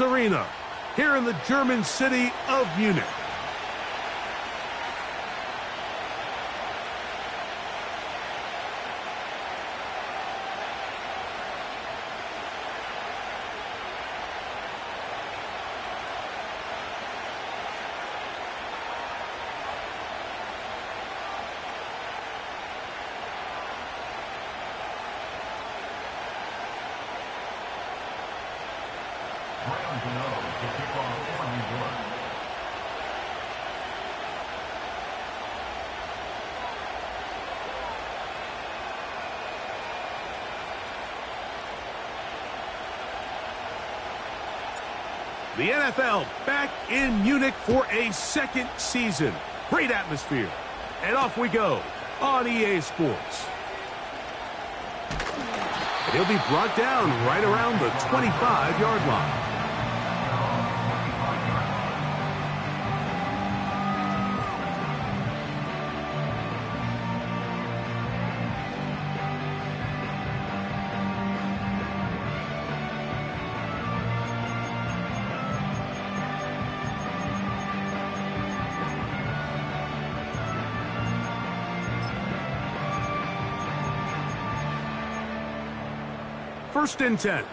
Arena here in the German city of Munich. The NFL back in Munich for a second season. Great atmosphere. And off we go on EA Sports. And he'll be brought down right around the 25-yard line. First and 10.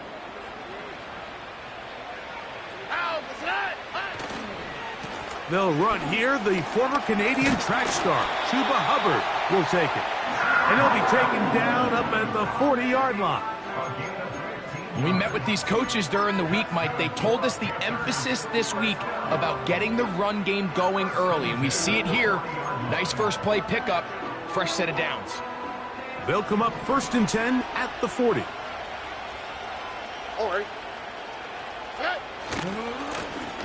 They'll run here. The former Canadian track star, Chuba Hubbard, will take it. And he'll be taken down up at the 40-yard line. We met with these coaches during the week, Mike. They told us the emphasis this week about getting the run game going early. And we see it here. Nice first play pickup. Fresh set of downs. They'll come up first and 10 at the 40. All right.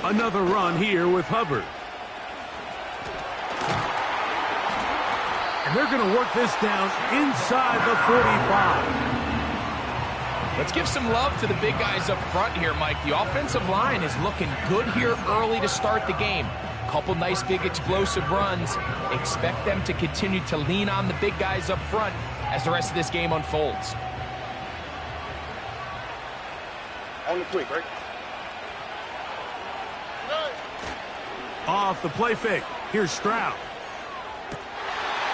Another run here with Hubbard. And they're going to work this down inside the 45. Let's give some love to the big guys up front here, Mike. The offensive line is looking good here early to start the game. Couple nice big explosive runs. Expect them to continue to lean on the big guys up front as the rest of this game unfolds. On the quick, right? Off the play fake. Here's Stroud.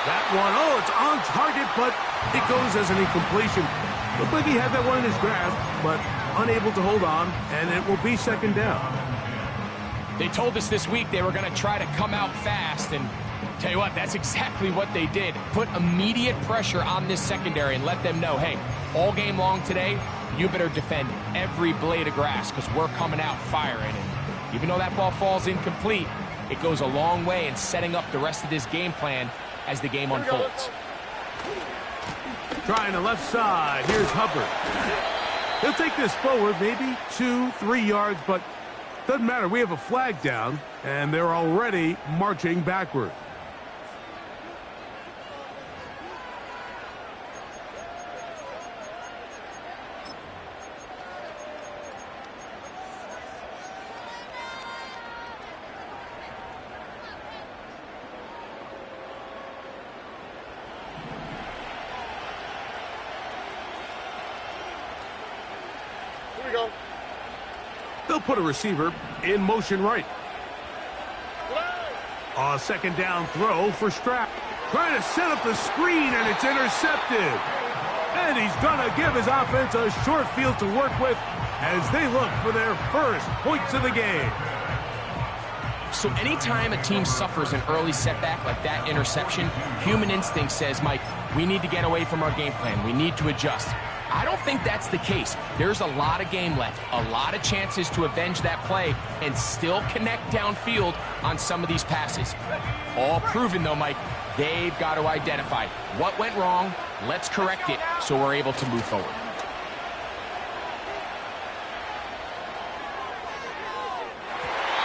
That one, oh, it's on target, but it goes as an incompletion. Looked like he had that one in his grasp, but unable to hold on, and it will be second down. They told us this week they were going to try to come out fast, and tell you what, that's exactly what they did. Put immediate pressure on this secondary and let them know, hey, all game long today, you better defend every blade of grass because we're coming out firing. And even though that ball falls incomplete, it goes a long way in setting up the rest of this game plan as the game unfolds. Trying the left side. Here's Hubbard. He'll take this forward maybe 2-3 yards, but doesn't matter. We have a flag down, and they're already marching backward. They'll put a receiver in motion right. A second down throw for Stroud. Trying to set up the screen, and it's intercepted. And he's going to give his offense a short field to work with as they look for their first points of the game. So anytime a team suffers an early setback like that interception, human instinct says, Mike, we need to get away from our game plan. We need to adjust. I don't think that's the case. There's a lot of game left, a lot of chances to avenge that play and still connect downfield on some of these passes. All proven, though, Mike, they've got to identify what went wrong, let's correct it so we're able to move forward.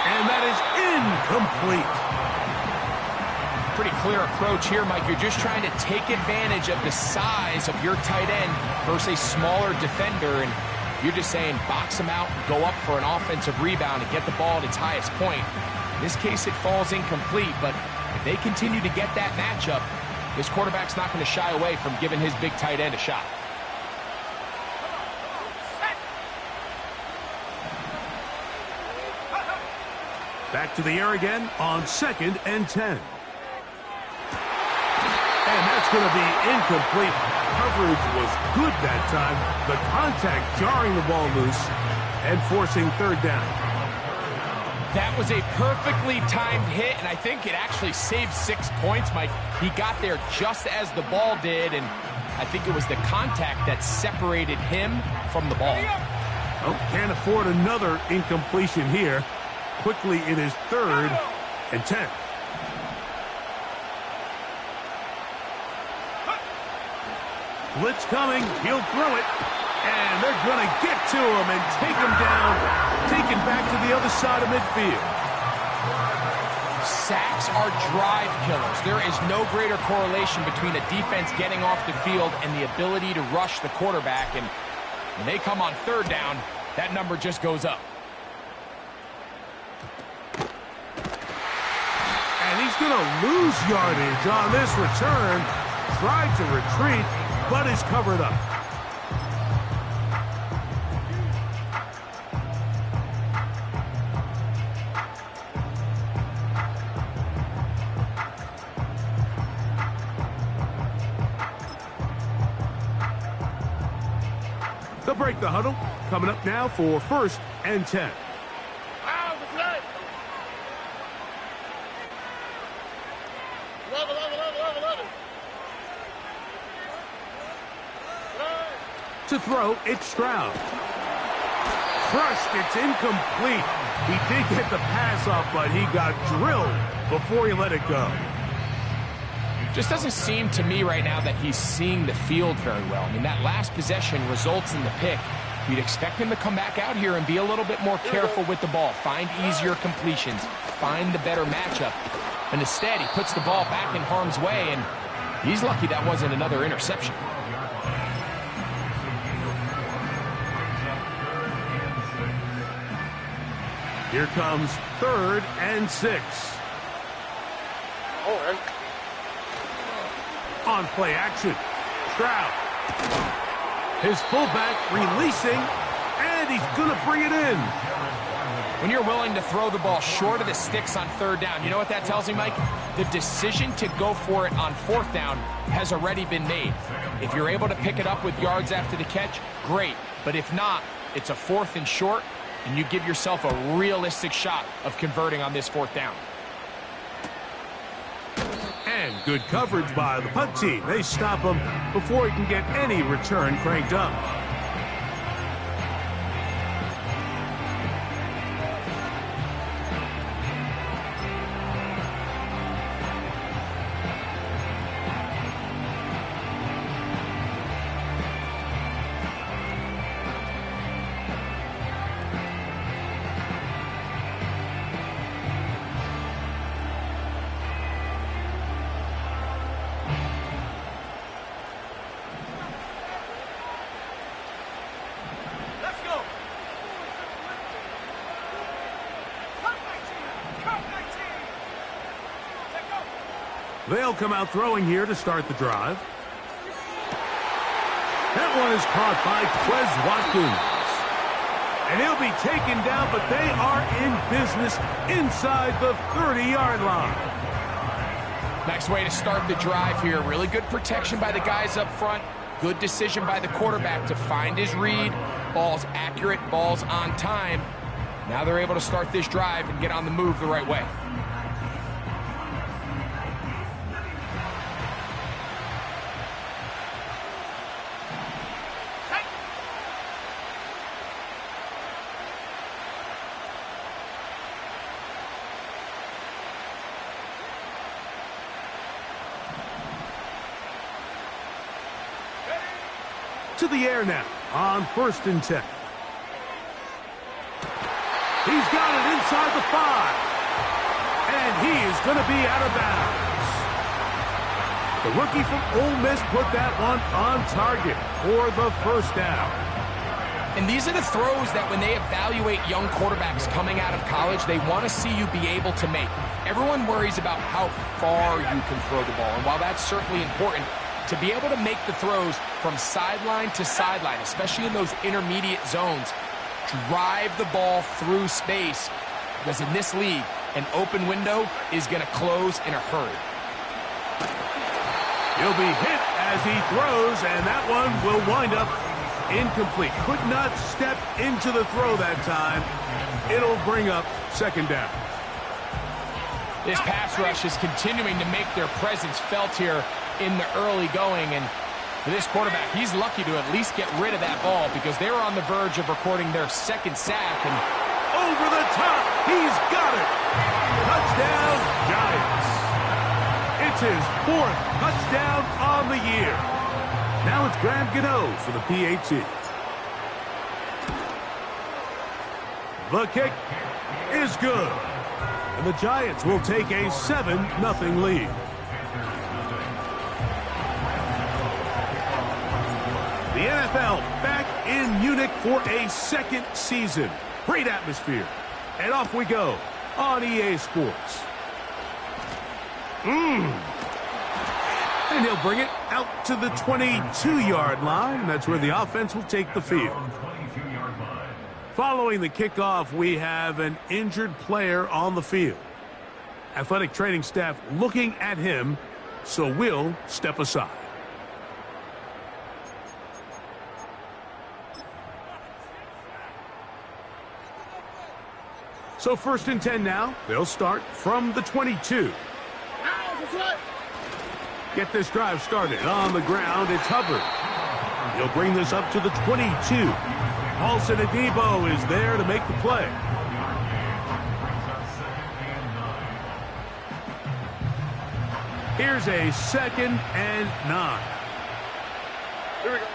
And that is incomplete. Pretty clear approach here, Mike. You're just trying to take advantage of the size of your tight end versus a smaller defender, and you're just saying box him out, go up for an offensive rebound, and get the ball at its highest point. In this case, it falls incomplete, but if they continue to get that matchup, this quarterback's not going to shy away from giving his big tight end a shot. Back to the air again on 2nd and 10. And that's going to be incomplete. Coverage was good that time. The contact jarring the ball loose and forcing 3rd down. That was a perfectly timed hit, and I think it actually saved 6 points, Mike. He got there just as the ball did, and I think it was the contact that separated him from the ball. Oh, can't afford another incompletion here. Quickly, it is 3rd and 10. Blitz coming. He'll throw it. And they're going to get to him and take him down. Taken back to the other side of midfield. Sacks are drive killers. There is no greater correlation between a defense getting off the field and the ability to rush the quarterback. And when they come on 3rd down, that number just goes up. And he's going to lose yardage on this return. Tried to retreat, but is covered up. They'll break the huddle. Coming up now for 1st and 10. To throw, it's Stroud. Crushed, it's incomplete. He did get the pass off, but he got drilled before he let it go. Just doesn't seem to me right now that he's seeing the field very well. I mean, that last possession results in the pick. You'd expect him to come back out here and be a little bit more careful with the ball, find easier completions, find the better matchup. And instead, he puts the ball back in harm's way, and he's lucky that wasn't another interception. Here comes 3rd and 6. All right. On play action, Stroud. His fullback releasing, and he's going to bring it in. When you're willing to throw the ball short of the sticks on 3rd down, you know what that tells me, Mike? The decision to go for it on 4th down has already been made. If you're able to pick it up with yards after the catch, great. But if not, it's a 4th and short, and you give yourself a realistic shot of converting on this 4th down. And good coverage by the punt team. They stop him before he can get any return cranked up. They'll come out throwing here to start the drive. That one is caught by Quez Watkins. And he'll be taken down, but they are in business inside the 30-yard line. Nice way to start the drive here. Really good protection by the guys up front. Good decision by the quarterback to find his read. Ball's accurate, ball's on time. Now they're able to start this drive and get on the move the right way. To the air now on 1st and 10. He's got it inside the 5. And he is going to be out of bounds. The rookie from Ole Miss put that one on target for the 1st down. And these are the throws that when they evaluate young quarterbacks coming out of college, they want to see you be able to make. Everyone worries about how far you can throw the ball. And while that's certainly important, to be able to make the throws from sideline to sideline, especially in those intermediate zones, drive the ball through space, because in this league, an open window is going to close in a hurry. He'll be hit as he throws, and that one will wind up incomplete. Could not step into the throw that time. It'll bring up second down. This pass rush is continuing to make their presence felt here in the early going, and for this quarterback, he's lucky to at least get rid of that ball because they were on the verge of recording their second sack. And over the top, he's got it. Touchdown, Giants. It's his fourth touchdown on the year. Now it's Graham Gano for the PAT. The kick is good. And the Giants will take a 7-0 lead. The NFL back in Munich for a second season. Great atmosphere. And off we go on EA Sports. And he'll bring it out to the 22-yard line. That's where the offense will take the field. Following the kickoff, we have an injured player on the field. Athletic training staff looking at him, so we'll step aside. So 1st and 10 now. They'll start from the 22. Get this drive started on the ground. It's Hubbard. He'll bring this up to the 22. Paulson Adebo is there to make the play. Here's a 2nd and 9. Here we go.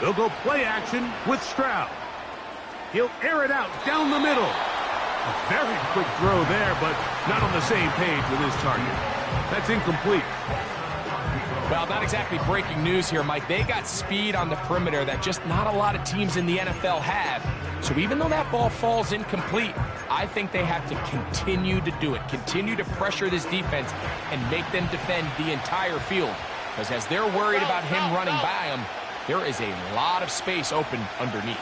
They'll go play action with Stroud. He'll air it out down the middle. A very quick throw there, but not on the same page with his target. That's incomplete. Well, not exactly breaking news here, Mike. They got speed on the perimeter that just not a lot of teams in the NFL have. So even though that ball falls incomplete, I think they have to continue to do it. Continue to pressure this defense and make them defend the entire field. Because as they're worried about him running by them, there is a lot of space open underneath.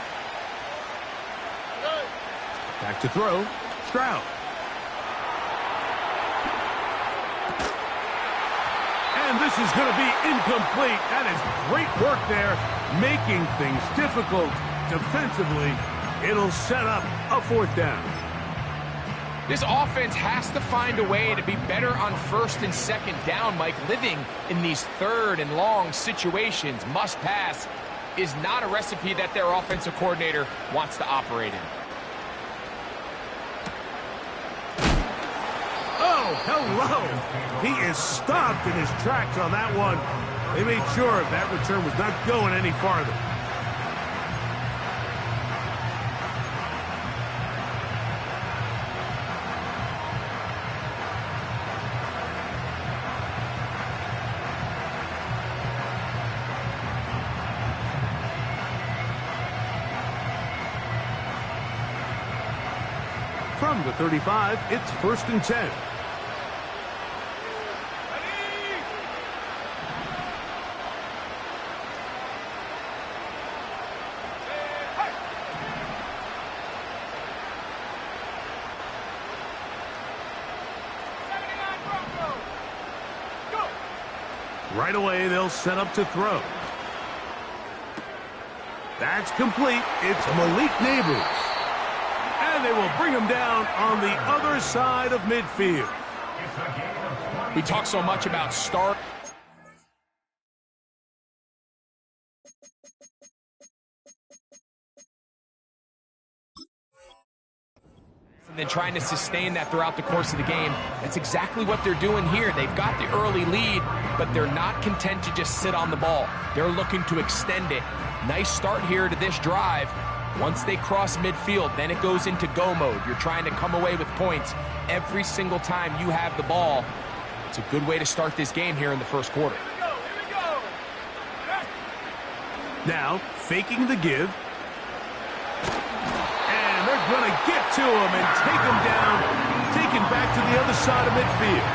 Back to throw, Stroud. And this is going to be incomplete. That is great work there, making things difficult defensively. It'll set up a 4th down. This offense has to find a way to be better on 1st and 2nd down, Mike. Living in these 3rd and long situations, must pass, is not a recipe that their offensive coordinator wants to operate in. Oh, hello. He is stopped in his tracks on that one. They made sure that return was not going any farther. From the 35, it's 1st and 10. Right away, they'll set up to throw. That's complete. It's Malik Neighbors. And they will bring him down on the other side of midfield. We talk so much about start. And then trying to sustain that throughout the course of the game. That's exactly what they're doing here. They've got the early lead, but they're not content to just sit on the ball. They're looking to extend it. Nice start here to this drive. Once they cross midfield, then it goes into go mode. You're trying to come away with points every single time you have the ball. It's a good way to start this game here in the first quarter. Now, faking the give. And they're going to get to him and take him down, taken back to the other side of midfield.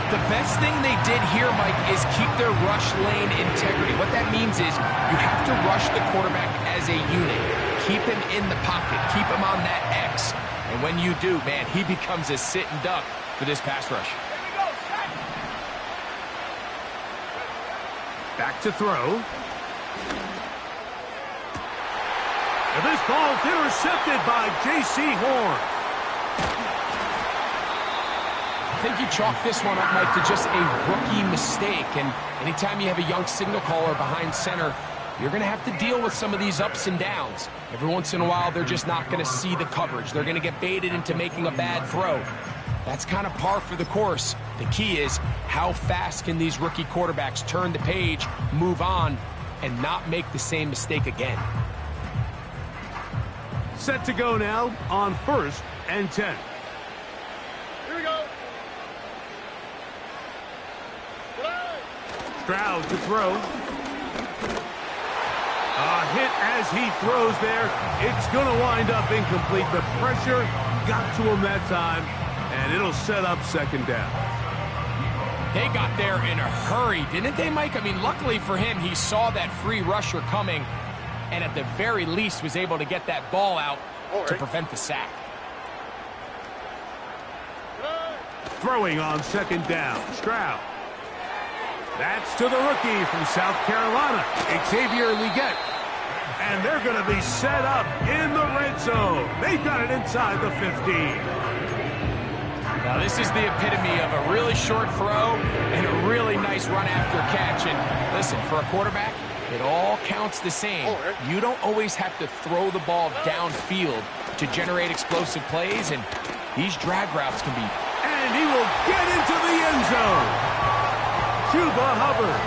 The best thing they did here, Mike, is keep their rush lane integrity. What that means is you have to rush the quarterback as a unit. keep him in the pocket, keep him on that X. And when you do, man, he becomes a sitting duck for this pass rush. Back to throw. And this ball's intercepted by J.C. Horn. I think you chalk this one up, Mike, to just a rookie mistake. And anytime you have a young signal caller behind center, you're going to have to deal with some of these ups and downs. Every once in a while, they're just not going to see the coverage. They're going to get baited into making a bad throw. That's kind of par for the course. The key is how fast can these rookie quarterbacks turn the page, move on, and not make the same mistake again. Set to go now on 1st and 10. Here we go. Stroud to throw. A hit as he throws there. It's going to wind up incomplete. The pressure got to him that time, and it'll set up 2nd down. They got there in a hurry, didn't they, Mike? I mean, luckily for him, he saw that free rusher coming, and at the very least was able to get that ball out to prevent the sack. Throwing on 2nd down, Stroud. That's to the rookie from South Carolina, Xavier Legette. And they're going to be set up in the red zone. They've got it inside the 15. Now, this is the epitome of a really short throw and a really nice run after catch. And listen, for a quarterback, it all counts the same. You don't always have to throw the ball downfield to generate explosive plays, and these drag routes can be. And he will get into the end zone. Chuba Hubbard,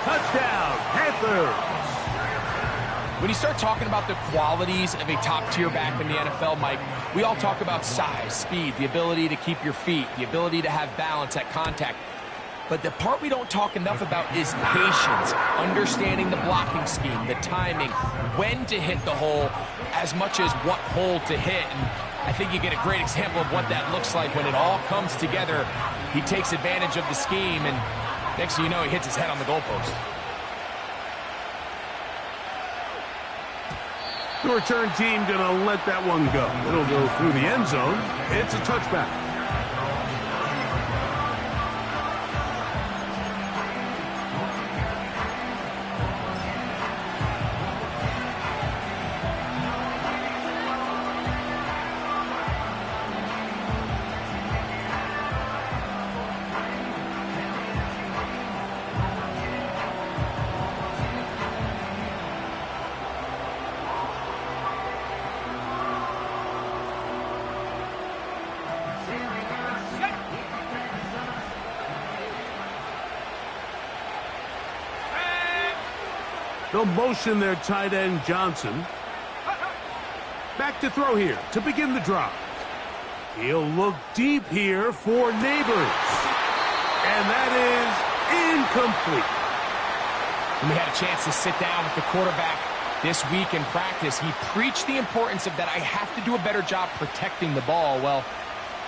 touchdown, Panthers. When you start talking about the qualities of a top-tier back in the NFL, Mike, we all talk about size, speed, the ability to keep your feet, the ability to have balance at contact. But the part we don't talk enough about is patience, understanding the blocking scheme, the timing, when to hit the hole, as much as what hole to hit. And I think you get a great example of what that looks like when it all comes together. He takes advantage of the scheme, and next thing you know, he hits his head on the goalpost. The return team going to let that one go. It'll go through the end zone. It's a touchback. They'll motion their tight end, Johnson. Back to throw here to begin the drive. He'll look deep here for Neighbors. And that is incomplete. When we had a chance to sit down with the quarterback this week in practice, he preached the importance of that I have to do a better job protecting the ball. Well,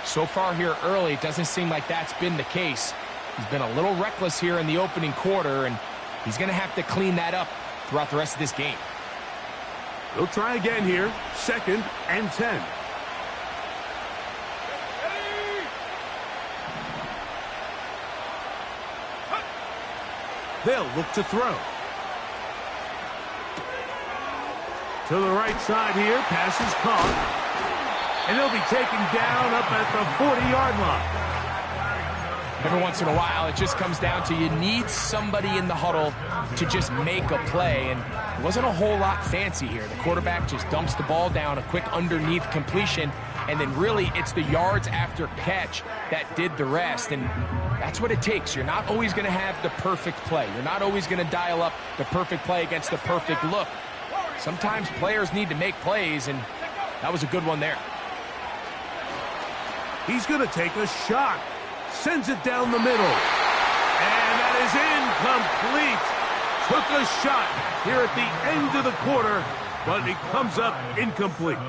so far here early, it doesn't seem like that's been the case. He's been a little reckless here in the opening quarter, and he's going to have to clean that up throughout the rest of this game. They'll try again here. 2nd and 10. They'll look to throw. To the right side here. Pass is caught. And they'll be taken down up at the 40-yard line. Every once in a while, it just comes down to you need somebody in the huddle to just make a play, and it wasn't a whole lot fancy here. The quarterback just dumps the ball down, a quick underneath completion, and then really it's the yards after catch that did the rest, and that's what it takes. You're not always going to have the perfect play. You're not always going to dial up the perfect play against the perfect look. Sometimes players need to make plays, and that was a good one there. He's going to take a shot. Sends it down the middle. And that is incomplete. Took a shot here at the end of the quarter, but it comes up incomplete.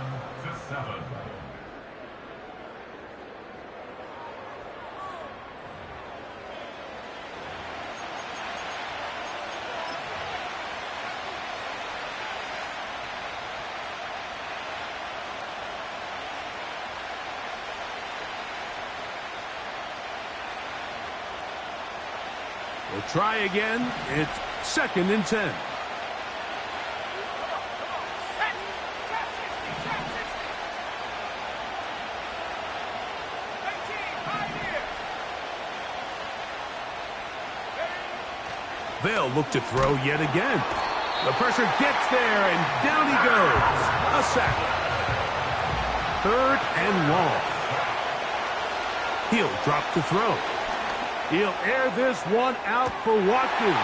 We'll try again. It's 2nd and 10. They'll look to throw yet again. The pressure gets there, and down he goes. A sack. 3rd and long. He'll drop to throw. He'll air this one out for Watkins.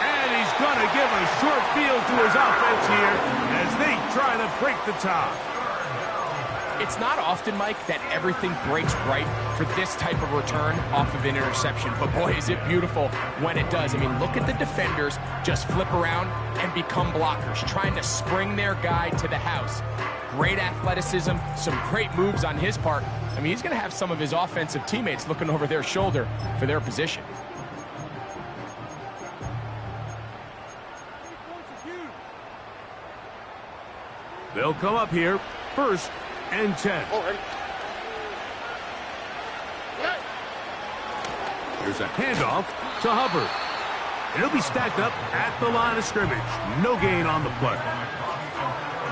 And he's going to give a short field to his offense here as they try to break the tie. It's not often, Mike, that everything breaks right for this type of return off of an interception. But, boy, is it beautiful when it does. I mean, look at the defenders just flip around and become blockers, trying to spring their guy to the house. Great athleticism, some great moves on his part. I mean, he's going to have some of his offensive teammates looking over their shoulder for their position. They'll come up here, 1st and 10. Here's a handoff to Hubbard. It'll be stacked up at the line of scrimmage. No gain on the play.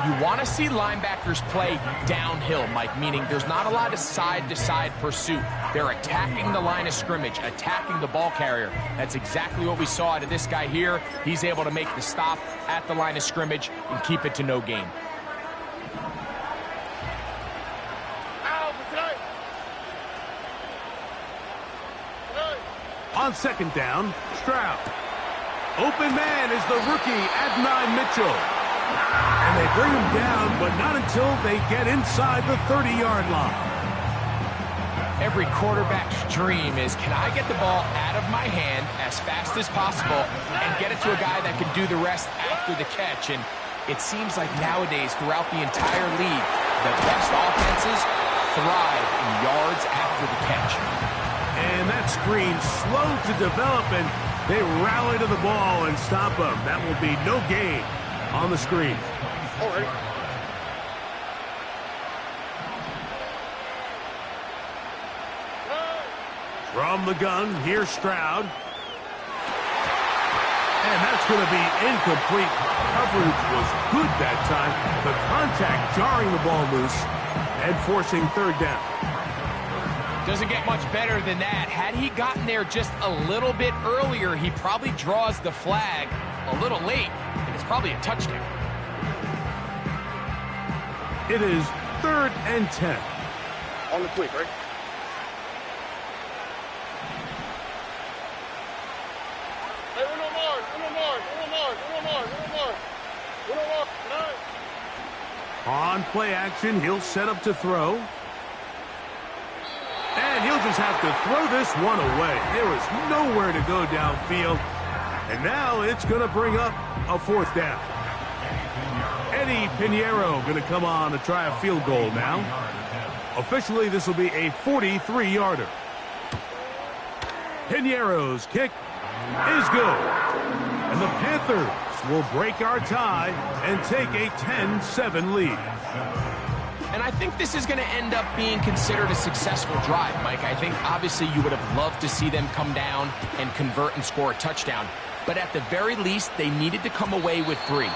You want to see linebackers play downhill, Mike, meaning there's not a lot of side-to-side pursuit. They're attacking the line of scrimmage, attacking the ball carrier. That's exactly what we saw out of this guy here. He's able to make the stop at the line of scrimmage and keep it to no gain. On 2nd down, Stroud. Open man is the rookie, Adonai Mitchell. And they bring him down, but not until they get inside the 30-yard line. Every quarterback's dream is, can I get the ball out of my hand as fast as possible and get it to a guy that can do the rest after the catch? And it seems like nowadays, throughout the entire league, the best offenses thrive in yards after the catch. And that screen slow to develop, and they rally to the ball and stop him. That will be no gain on the screen. From the gun, here's Stroud. And that's going to be incomplete. Coverage was good that time. The contact jarring the ball loose and forcing 3rd down. Doesn't get much better than that. Had he gotten there just a little bit earlier, he probably draws the flag a little late, and it's probably a touchdown. It is 3rd and 10. On the quick, right? Hey, Uno Mars. On play action, he'll set up to throw. And he'll just have to throw this one away. There is nowhere to go downfield. And now it's going to bring up a 4th down. Eddie Pinheiro going to come on to try a field goal now. Officially, this will be a 43-yarder. Pinheiro's kick is good. And the Panthers will break our tie and take a 10-7 lead. And I think this is going to end up being considered a successful drive, Mike. I think obviously you would have loved to see them come down and convert and score a touchdown. But at the very least, they needed to come away with 3.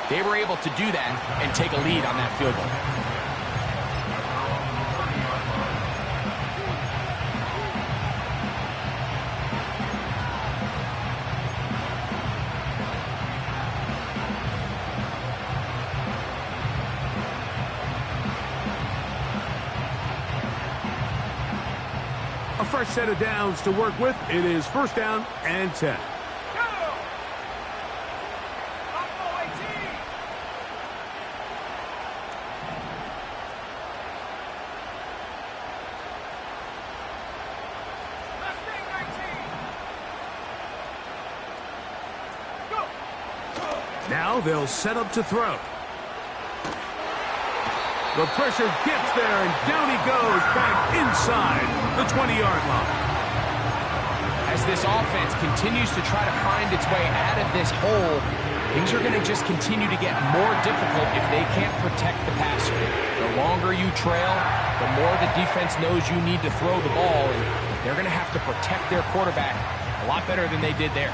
They were able to do that and take a lead on that field goal. A fresh set of downs to work with. It is 1st down and 10. Now they'll set up to throw. The pressure gets there, and down he goes back inside the 20-yard line. As as this offense continues to try to find its way out of this hole, things are going to just continue to get more difficult if they can't protect the passer. The longer you trail, the more the defense knows you need to throw the ball, and they're going to have to protect their quarterback a lot better than they did there.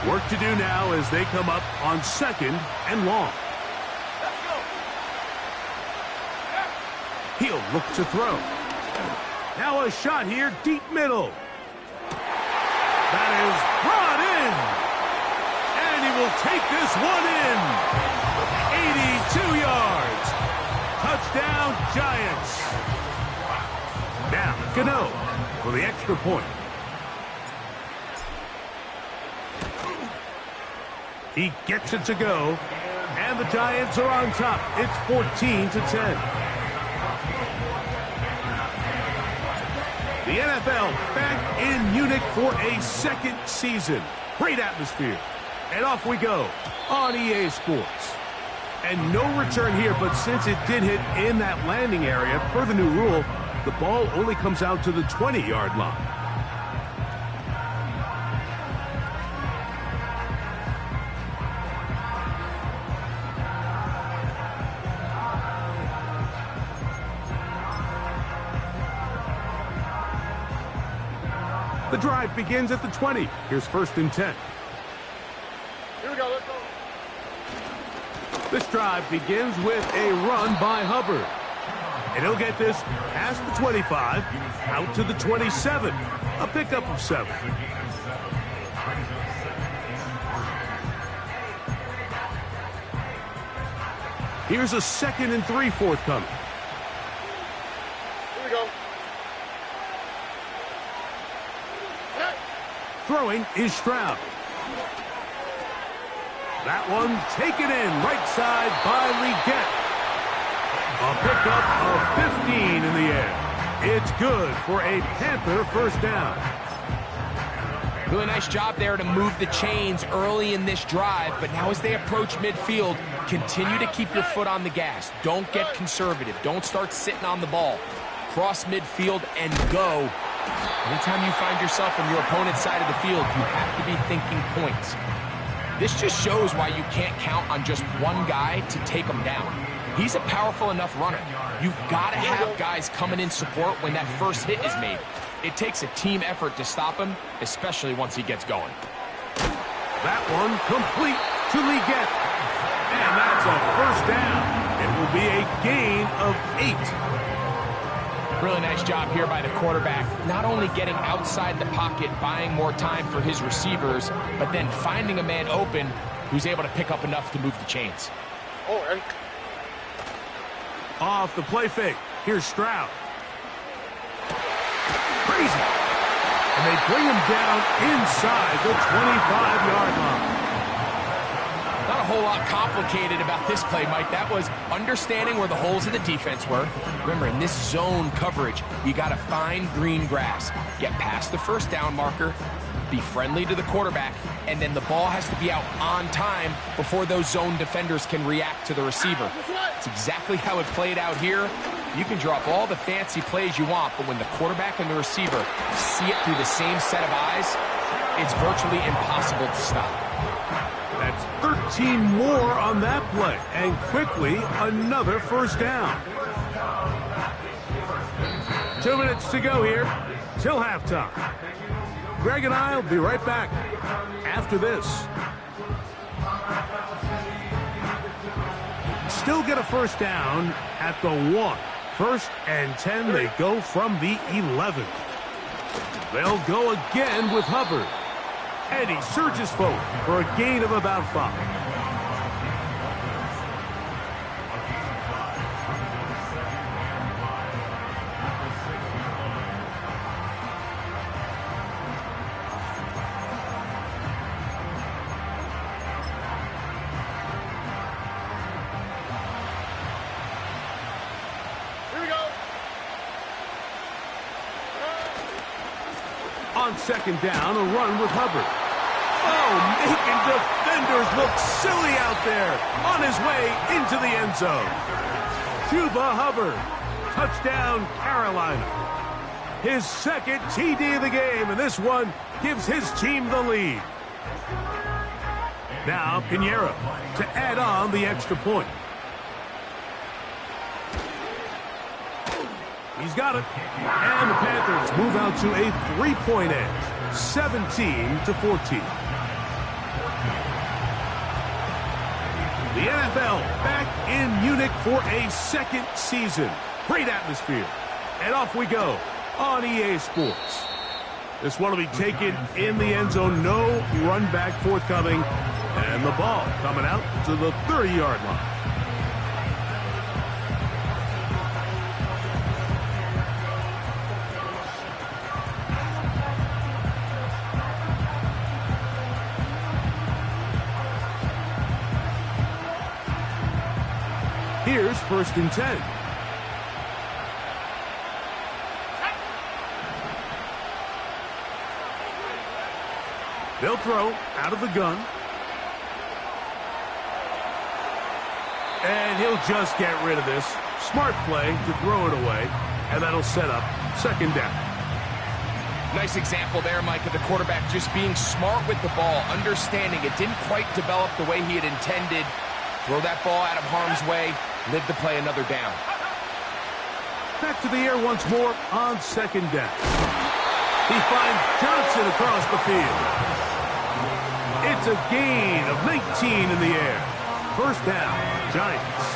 Work to do now as they come up on 2nd and long. He'll look to throw. Now a shot here, deep middle. That is brought in. And he will take this one in. 82 yards. Touchdown, Giants. Now, Gano for the extra point. He gets it to go, and the Giants are on top. It's 14-10. The NFL back in Munich for a second season. Great atmosphere. And off we go on EA Sports. And no return here, but since it did hit in that landing area, per the new rule, the ball only comes out to the 20-yard line. The drive begins at the 20. Here's 1st and 10. Here we go, let's go. This drive begins with a run by Hubbard. And he'll get this past the 25, out to the 27. A pickup of 7. Here's a 2nd and 3 forthcoming. Here we go. Throwing is Stroud. That one taken in right side by Leggett. A pickup of 15 in the air. It's good for a Panther first down. Really nice job there to move the chains early in this drive, but now as they approach midfield, continue to keep your foot on the gas. Don't get conservative. Don't start sitting on the ball. Cross midfield and go. Anytime you find yourself on your opponent's side of the field, you have to be thinking points. This just shows why you can't count on just one guy to take him down. He's a powerful enough runner. You've got to have guys coming in support when that first hit is made. It takes a team effort to stop him, especially once he gets going. That one complete to Leggett. And that's a first down. It will be a gain of 8. Really nice job here by the quarterback, not only getting outside the pocket, buying more time for his receivers, but then finding a man open who's able to pick up enough to move the chains. Oh, and Off the play fake. Here's Stroud. Crazy. And they bring him down inside the 25-yard line. Not a whole lot complicated about this play, Mike. That was understanding where the holes of the defense were. Remember, in this zone coverage, you got to find green grass. Get past the first down marker, be friendly to the quarterback, and then the ball has to be out on time before those zone defenders can react to the receiver. It's exactly how it played out here. You can drop all the fancy plays you want, but when the quarterback and the receiver see it through the same set of eyes, it's virtually impossible to stop. That's 13 more on that play. And quickly, another first down. 2 minutes to go here till halftime. Greg and I will be right back after this. Still get a first down at the 1. 1st and 10, they go from the 11. They'll go again with Hubbard. And he surges forward for a gain of about 5. On 2nd down, a run with Hubbard. Oh, making defenders look silly out there. On his way into the end zone. Chuba Hubbard. Touchdown, Carolina. His second TD of the game, and this one gives his team the lead. Now, Pinheiro to add on the extra point. He's got it. And the Panthers move out to a 3-point edge, 17-14. The NFL back in Munich for a second season. Great atmosphere. And off we go on EA Sports. This one will be taken in the end zone. No run back forthcoming. And the ball coming out to the 30-yard line. Here's 1st and 10. They'll throw out of the gun. And he'll just get rid of this. Smart play to throw it away. And that'll set up 2nd down. Nice example there, Mike, of the quarterback just being smart with the ball, understanding it didn't quite develop the way he had intended. Throw that ball out of harm's way, live to play another down. Back to the air once more on 2nd down. He finds Johnson across the field. It's a gain of 19 in the air. 1st down, Giants.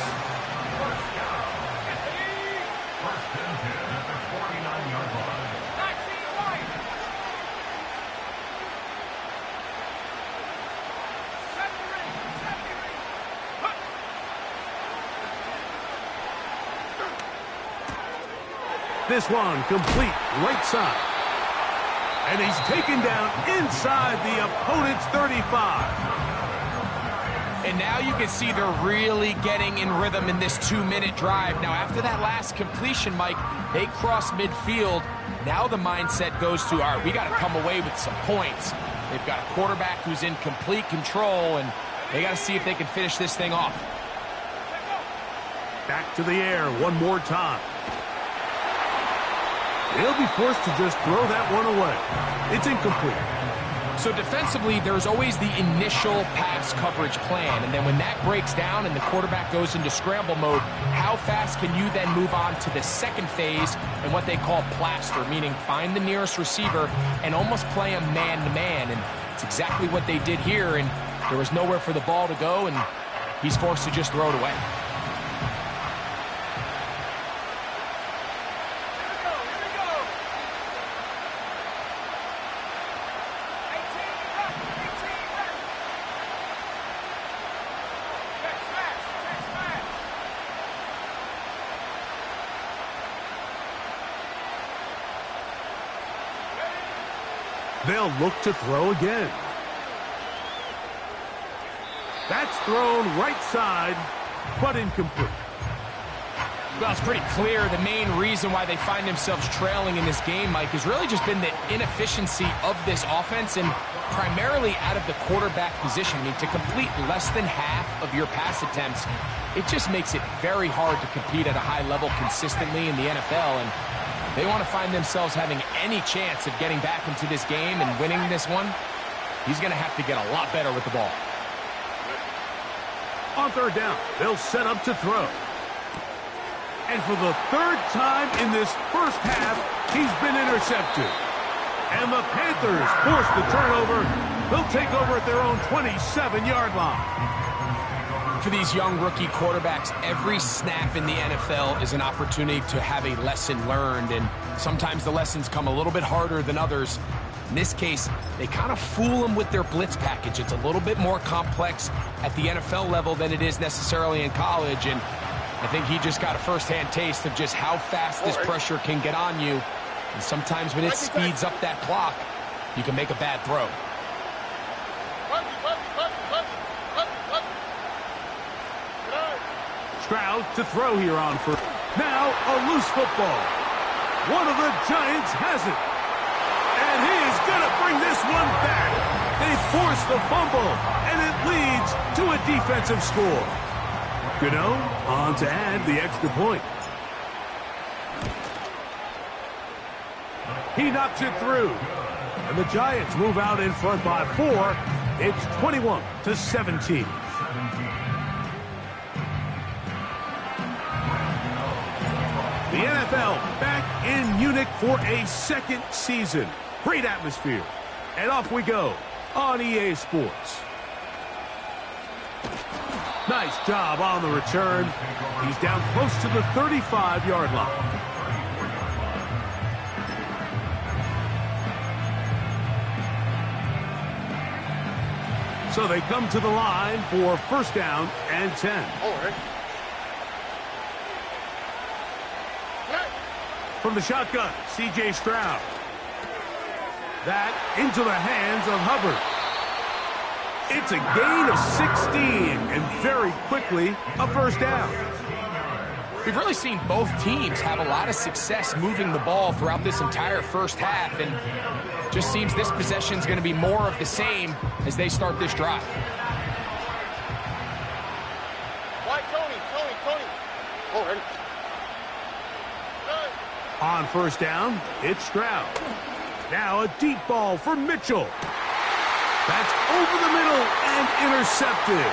This one complete right side. And he's taken down inside the opponent's 35. And now you can see they're really getting in rhythm in this 2-minute drive. Now, after that last completion, Mike, they cross midfield. Now the mindset goes to, all right, we got to come away with some points. They've got a quarterback who's in complete control, and they got to see if they can finish this thing off. Back to the air one more time. He'll be forced to just throw that one away. It's incomplete. So defensively, there's always the initial pass coverage plan, and then when that breaks down and the quarterback goes into scramble mode, how fast can you then move on to the second phase and what they call plaster, meaning find the nearest receiver and almost play him man-to-man, and it's exactly what they did here, and there was nowhere for the ball to go, and he's forced to just throw it away. They'll look to throw again. That's thrown right side, but incomplete. Well, it's pretty clear the main reason why they find themselves trailing in this game, Mike, has really just been the inefficiency of this offense and primarily out of the quarterback position. I mean, to complete less than half of your pass attempts, it just makes it very hard to compete at a high level consistently in the NFL, and they want to find themselves having any chance of getting back into this game and winning this one. He's going to have to get a lot better with the ball. On 3rd down, they'll set up to throw. And for the 3rd time in this first half, he's been intercepted. And the Panthers force the turnover. They'll take over at their own 27-yard line. For these young rookie quarterbacks, every snap in the NFL is an opportunity to have a lesson learned, and sometimes the lessons come a little bit harder than others. In this case, they kind of fool them with their blitz package. It's a little bit more complex at the NFL level than it is necessarily in college, and I think he just got a first-hand taste of just how fast this pressure can get on you, and sometimes when it speeds up that clock, you can make a bad throw. Stroud to throw here on first. Now a loose football. One of the Giants has it. And he is going to bring this one back. They force the fumble, and it leads to a defensive score. Gano on to add the extra point. He knocks it through. And the Giants move out in front by 4. It's 21-17. The NFL back in Munich for a second season. Great atmosphere. And off we go on EA Sports. Nice job on the return. He's down close to the 35-yard line. So they come to the line for first down and 10. From the shotgun, C.J. Stroud. That into the hands of Hubbard. It's a gain of 16, and very quickly, a first down. We've really seen both teams have a lot of success moving the ball throughout this entire first half, and just seems this possession is going to be more of the same as they start this drive. Tony. On first down, it's Stroud. Now a deep ball for Mitchell. That's over the middle and intercepted.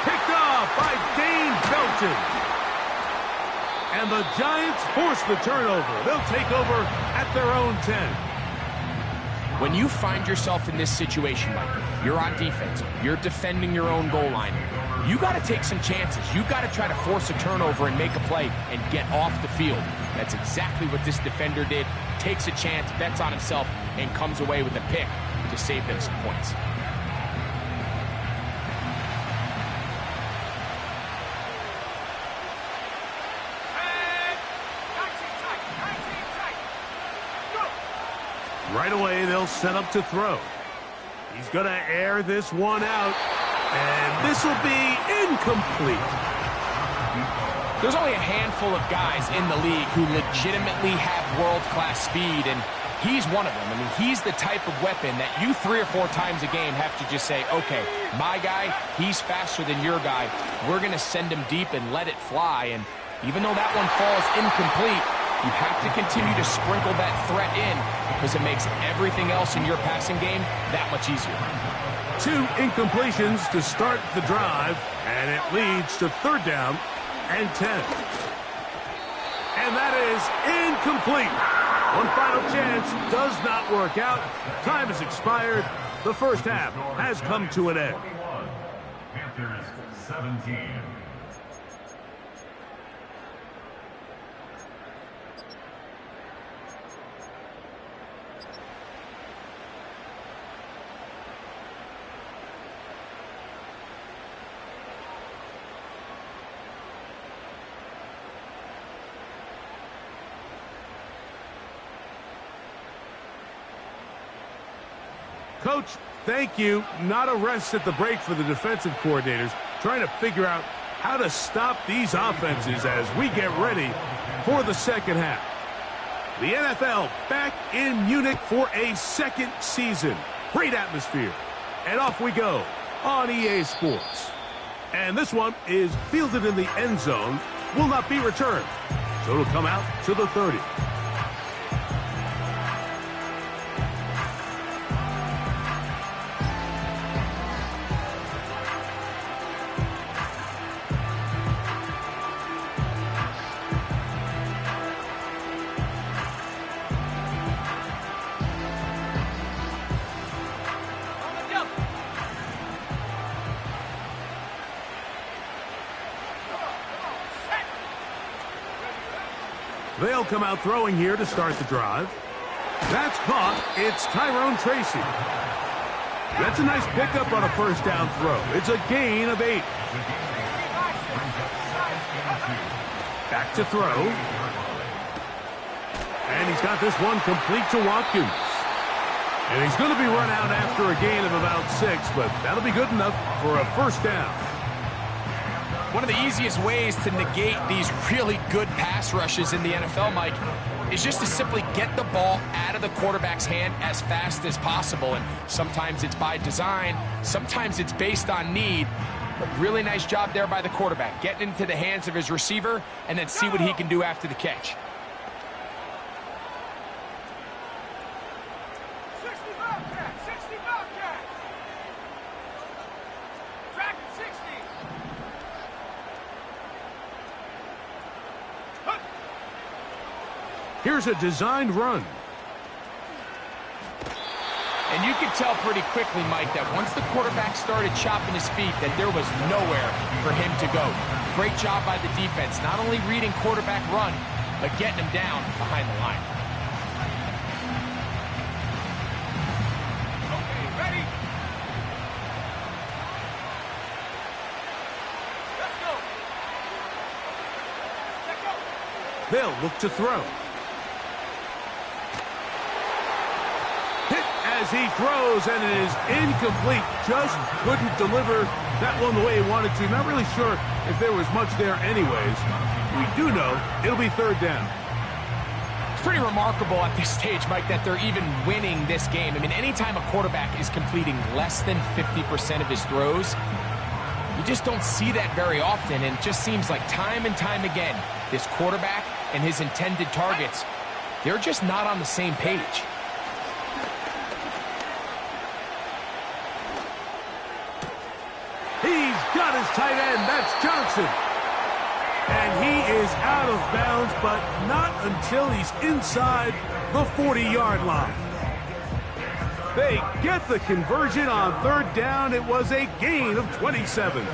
Picked off by Dane Belton. And the Giants force the turnover. They'll take over at their own 10. When you find yourself in this situation, Mike, you're on defense, you're defending your own goal line, you got to take some chances. You got to try to force a turnover and make a play and get off the field. That's exactly what this defender did. Takes a chance, bets on himself, and comes away with a pick to save them some points. Right away, they'll set up to throw. He's going to air this one out, and this will be incomplete. There's only a handful of guys in the league who legitimately have world-class speed, and he's one of them. I mean, he's the type of weapon that you 3 or 4 times a game have to just say, okay, my guy, he's faster than your guy. We're going to send him deep and let it fly, and even though that one falls incomplete, you have to continue to sprinkle that threat in because it makes everything else in your passing game that much easier. 2 incompletions to start the drive, and it leads to third down and 10. And that is incomplete. One final chance does not work out. Time has expired. The first half has come to an end. Panthers 17. Coach, thank you. Not a rest at the break for the defensive coordinators, trying to figure out how to stop these offenses as we get ready for the second half. The NFL back in Munich for a second season. Great atmosphere. And off we go on EA Sports. And this one is fielded in the end zone, will not be returned. So it'll come out to the 30. They'll come out throwing here to start the drive. That's caught. It's Tyrone Tracy. That's a nice pickup on a first down throw. It's a gain of 8. Back to throw. And he's got this one complete to Watkins. And he's going to be run out after a gain of about 6, but that'll be good enough for a first down. One of the easiest ways to negate these really good pass rushes in the NFL, Mike, is just to simply get the ball out of the quarterback's hand as fast as possible. And sometimes it's by design, sometimes it's based on need. But really nice job there by the quarterback, getting into the hands of his receiver and then see what he can do after the catch. Here's a designed run. And you could tell pretty quickly, Mike, that once the quarterback started chopping his feet, that there was nowhere for him to go. Great job by the defense, not only reading quarterback run, but getting him down behind the line. Okay, ready? Let's go. Let's go. They'll look to throw. Hit as he throws, and it is incomplete. Just couldn't deliver that one the way he wanted to. Not really sure if there was much there anyways. We do know it'll be third down. It's pretty remarkable at this stage, Mike, that they're even winning this game. I mean, anytime a quarterback is completing less than 50% of his throws, you just don't see that very often, and it just seems like time and time again, this quarterback and his intended targets, they're just not on the same page. He's got his tight end. That's Johnson. And he is out of bounds, but not until he's inside the 40-yard line. They get the conversion on third down. It was a gain of 27.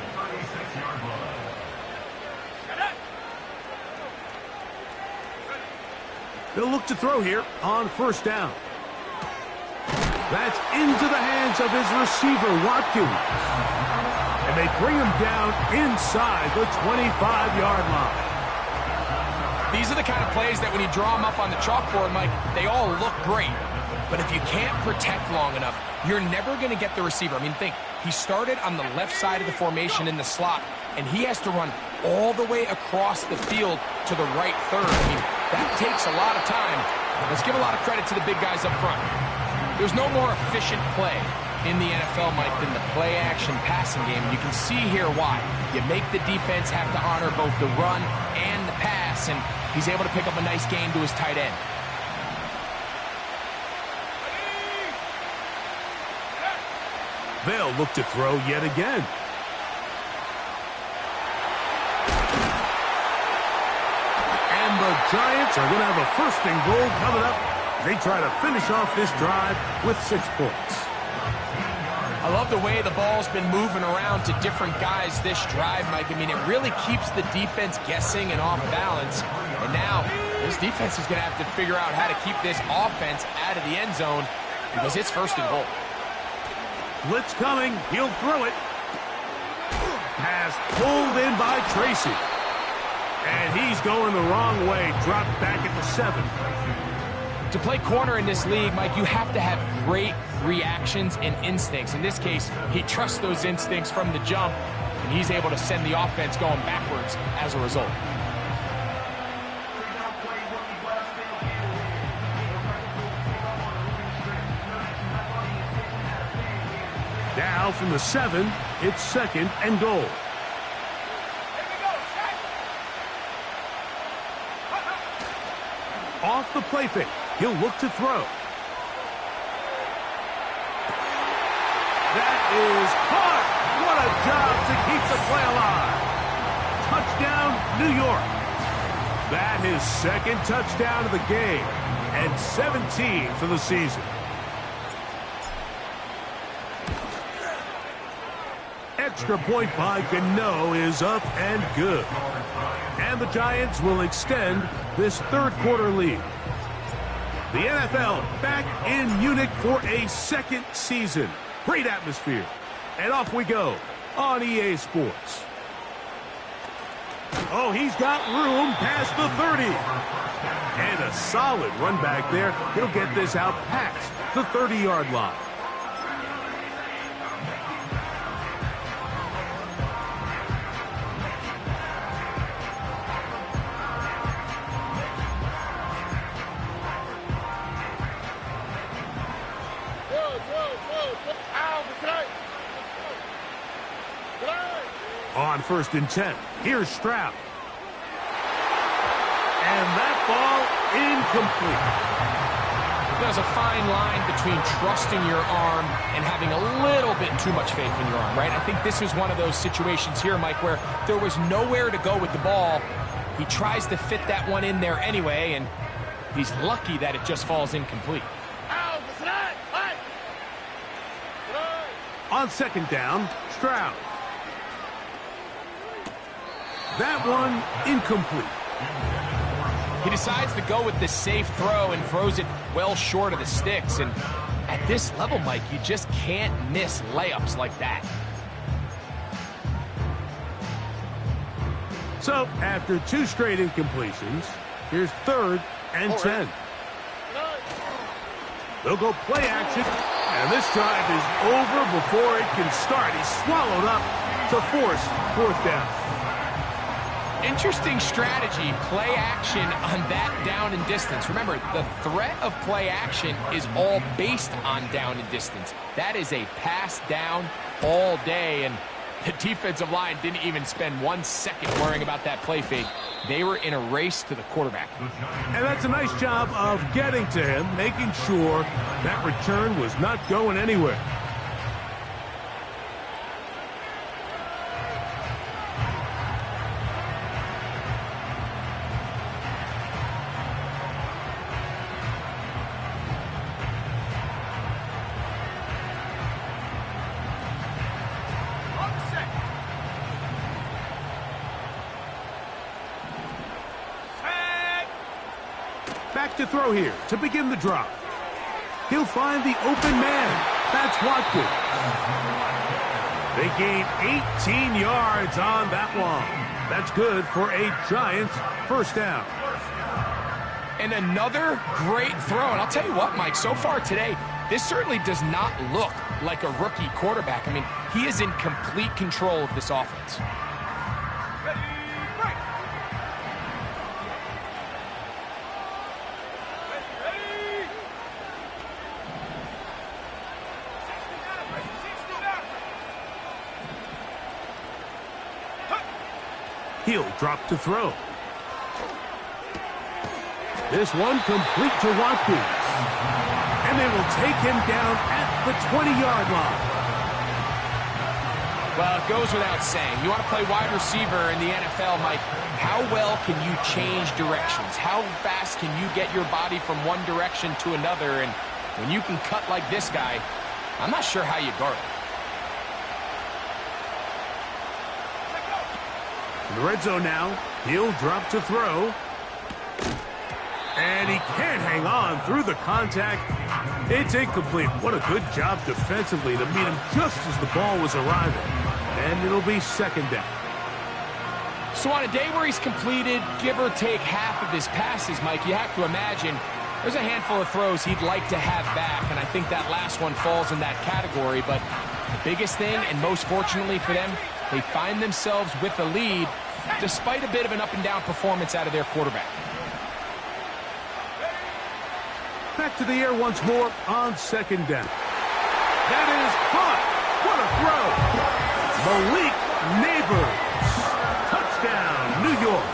They'll look to throw here on first down. That's into the hands of his receiver, Watkins. And they bring him down inside the 25-yard line. These are the kind of plays that when you draw them up on the chalkboard, Mike, they all look great. But if you can't protect long enough, you're never going to get the receiver. I mean, think, he started on the left side of the formation in the slot, and he has to run all the way across the field to the right third. I mean, that takes a lot of time. Let's give a lot of credit to the big guys up front. There's no more efficient play in the NFL, Mike, than the play-action passing game. You can see here why. You make the defense have to honor both the run and the pass, and he's able to pick up a nice gain to his tight end. They'll look to throw yet again. And the Giants are going to have a first and goal coming up. They try to finish off this drive with 6 points. I love the way the ball's been moving around to different guys this drive, Mike. I mean, it really keeps the defense guessing and off balance. And now, this defense is going to have to figure out how to keep this offense out of the end zone because it's first and goal. Blitz coming. He'll throw it. Pass pulled in by Tracy. And he's going the wrong way. Dropped back at the 7. To play corner in this league, Mike, you have to have great reactions and instincts. In this case, he trusts those instincts from the jump, and he's able to send the offense going backwards as a result. Now from the 7, it's second and goal. Off the play fake. He'll look to throw. That is caught. What a job to keep the play alive. Touchdown, New York. That his second touchdown of the game, and 17 for the season. Extra point by Gano is up and good. And the Giants will extend this third quarter lead. The NFL back in Munich for a second season. Great atmosphere. And off we go on EA Sports. Oh, he's got room past the 30. And a solid run back there. He'll get this out past the 30-yard line. on 1st and 10. Here's Stroud. And that ball incomplete. There's a fine line between trusting your arm and having a little bit too much faith in your arm, right? I think this is one of those situations here, Mike, where there was nowhere to go with the ball. He tries to fit that one in there anyway, and he's lucky that it just falls incomplete. On 2nd down, Stroud. That one incomplete. He decides to go with the safe throw and throws it well short of the sticks. And at this level, Mike, you just can't miss layups like that. So, after 2 straight incompletions, here's 3rd and 10. They'll go play action, and this drive is over before it can start. He's swallowed up to force 4th down. Interesting strategy, play action on that down and distance. Remember, the threat of play action is all based on down and distance. That is a pass down all day, and the defensive line didn't even spend 1 second worrying about that play fake. They were in a race to the quarterback. And that's a nice job of getting to him, making sure that return was not going anywhere. Back to throw here to begin the drop. He'll find the open man. That's Watkins. They gain 18 yards on that one. That's good for a Giants 1st down. And another great throw. And I'll tell you what, Mike, so far today, this certainly does not look like a rookie quarterback. I mean, he is in complete control of this offense. He'll drop to throw. This one complete to Watkins. And they will take him down at the 20-yard line. Well, it goes without saying. You want to play wide receiver in the NFL, Mike, how well can you change directions? How fast can you get your body from one direction to another? And when you can cut like this guy, I'm not sure how you guard it. In the red zone now, he'll drop to throw. And he can't hang on through the contact. It's incomplete. What a good job defensively to meet him just as the ball was arriving. And it'll be 2nd down. So on a day where he's completed, give or take half of his passes, Mike, you have to imagine there's a handful of throws he'd like to have back, and I think that last one falls in that category. But the biggest thing, and most fortunately for them, they find themselves with a lead despite a bit of an up-and-down performance out of their quarterback. Back to the air once more on 2nd down. That is caught. What a throw. Malik Neighbors. Touchdown, New York.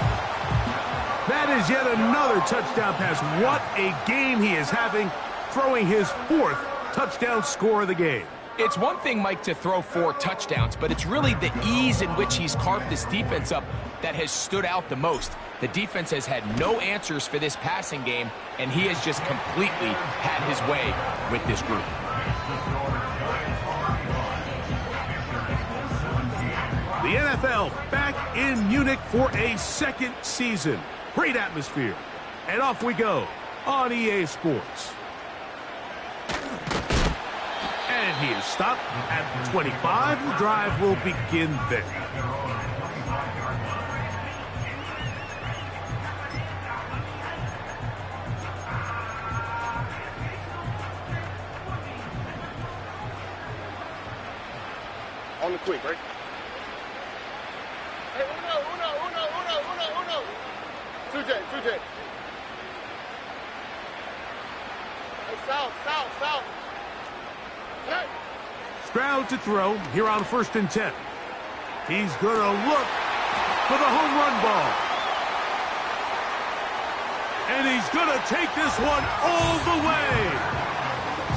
That is yet another touchdown pass. What a game he is having, throwing his 4th touchdown score of the game. It's one thing, Mike, to throw 4 touchdowns, but it's really the ease in which he's carved this defense up that has stood out the most. The defense has had no answers for this passing game, and he has just completely had his way with this group. The NFL back in Munich for a 2nd season. Great atmosphere. And off we go on EA Sports. And he is stopped at the 25. The drive will begin there. On the quick, right? Hey, uno. 2J. Hey, south. Hey. Stroud to throw here on 1st and 10. He's going to look for the home run ball. And he's going to take this one all the way.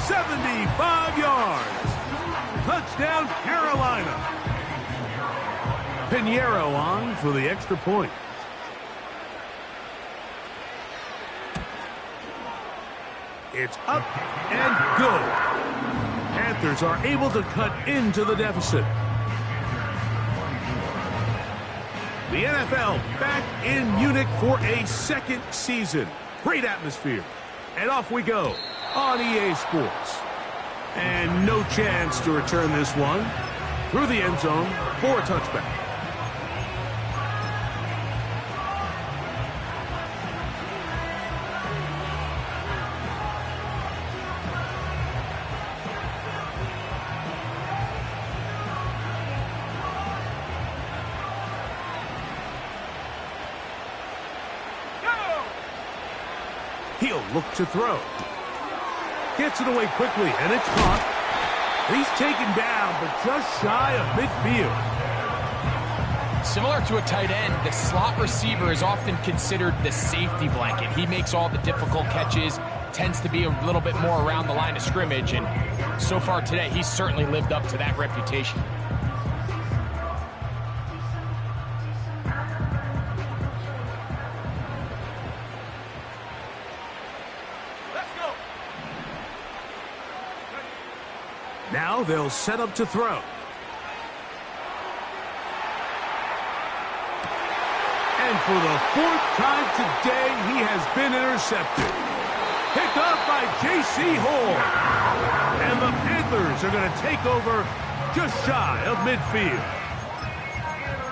75 yards. Touchdown, Carolina. Pinheiro on for the extra point. It's up and good. Panthers are able to cut into the deficit. The NFL back in Munich for a second season. Great atmosphere. And off we go on EA Sports. And no chance to return this one through the end zone for a touchback. He'll look to throw. Gets it away quickly, and it's caught. He's taken down, but just shy of midfield. Similar to a tight end, the slot receiver is often considered the safety blanket. He makes all the difficult catches, tends to be a little bit more around the line of scrimmage, and so far today, he's certainly lived up to that reputation. Now they'll set up to throw. And for the fourth time today, he has been intercepted. Picked up by J.C. Hall. And the Panthers are going to take over just shy of midfield.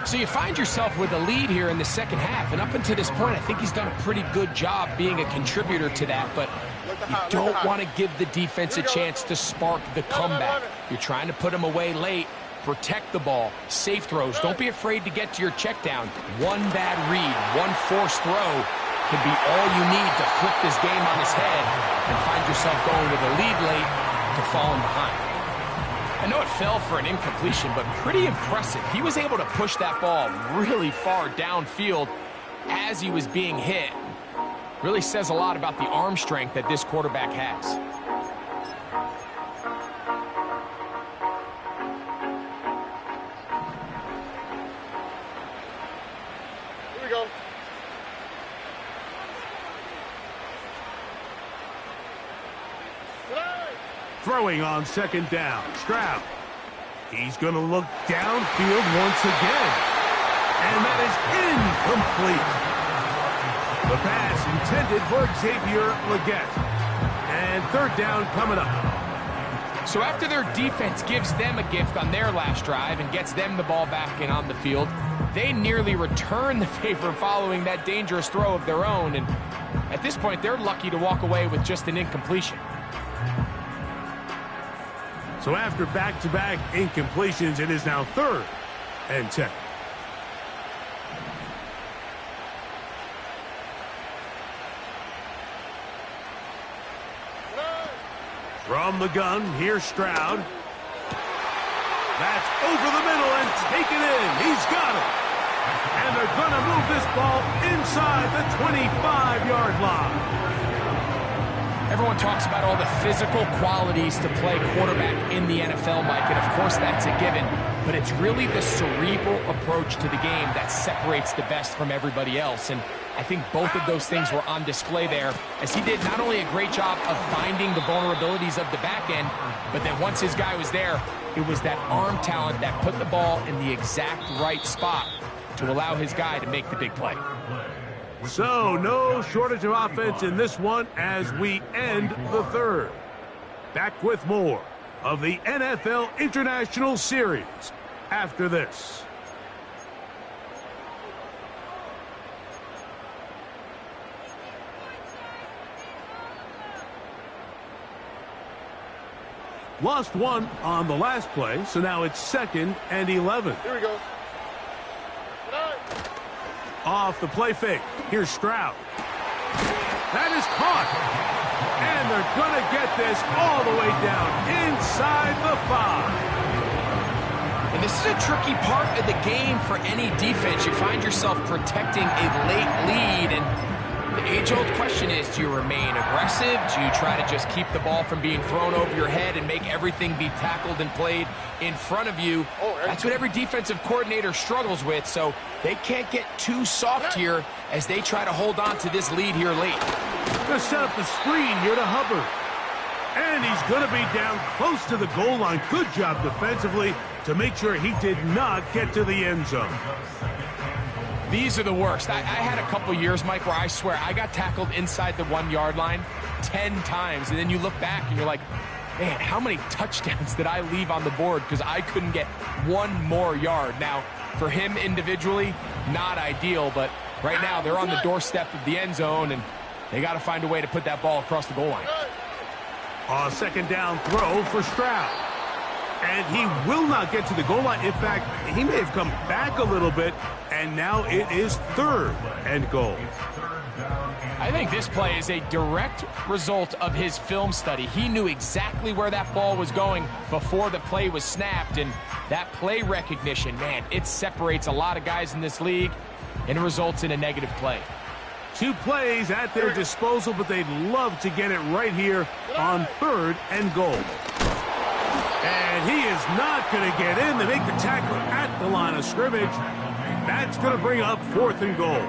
So you find yourself with a lead here in the second half, and up until this point, I think he's done a pretty good job being a contributor to that, but you don't want to give the defense a chance to spark the comeback. You're trying to put him away late, protect the ball, safe throws. Don't be afraid to get to your check down. One bad read, one forced throw can be all you need to flip this game on his head and find yourself going with a lead late to falling behind. I know it fell for an incompletion, but pretty impressive. He was able to push that ball really far downfield as he was being hit. Really says a lot about the arm strength that this quarterback has. Here we go. Throwing on second down. Stroud. He's going to look downfield once again. And that is incomplete. The pass intended for Xavier Legette. And third down coming up. So after their defense gives them a gift on their last drive and gets them the ball back and on the field, they nearly return the favor following that dangerous throw of their own. And at this point, they're lucky to walk away with just an incompletion. So after back-to-back incompletions, it is now 3rd and 10. From the gun, here's Stroud. That's over the middle and taken in. He's got it. And they're going to move this ball inside the 25-yard line. Everyone talks about all the physical qualities to play quarterback in the NFL, Mike, and of course that's a given, but it's really the cerebral approach to the game that separates the best from everybody else, and I think both of those things were on display there, as he did not only a great job of finding the vulnerabilities of the back end, but then once his guy was there, it was that arm talent that put the ball in the exact right spot to allow his guy to make the big play. So, no shortage of offense in this one as we end the 3rd. Back with more of the NFL International Series after this. Lost one on the last play, so now it's 2nd and 11. Here we go. Off the play fake. Here's Stroud. That is caught. And they're going to get this all the way down inside the 5. And This is a tricky part of the game for any defense. You find yourself protecting a late lead, and the age-old question is, do you remain aggressive? Do you try to just keep the ball from being thrown over your head and make everything be tackled and played in front of you? That's what every defensive coordinator struggles with, so they can't get too soft here as they try to hold on to this lead here late. Gonna set up the screen here to Hubbard. And he's going to be down close to the goal line. Good job defensively to make sure he did not get to the end zone. These are the worst. I had a couple years, Mike, where I swear I got tackled inside the 1-yard line 10 times. And then you look back and you're like, man, how many touchdowns did I leave on the board because I couldn't get one more yard? Now, for him individually, not ideal. But right now, they're on the doorstep of the end zone, and they got to find a way to put that ball across the goal line. A second down throw for Stroud. And he will not get to the goal line. In fact, he may have come back a little bit, and now it is 3rd and goal. I think this play is a direct result of his film study. He knew exactly where that ball was going before the play was snapped, and that play recognition, man, it separates a lot of guys in this league, and it results in a negative play. 2 plays at their disposal, but they'd love to get it right here on 3rd and goal. And he is not going to get in. They make the tackle at the line of scrimmage. That's going to bring up 4th and goal.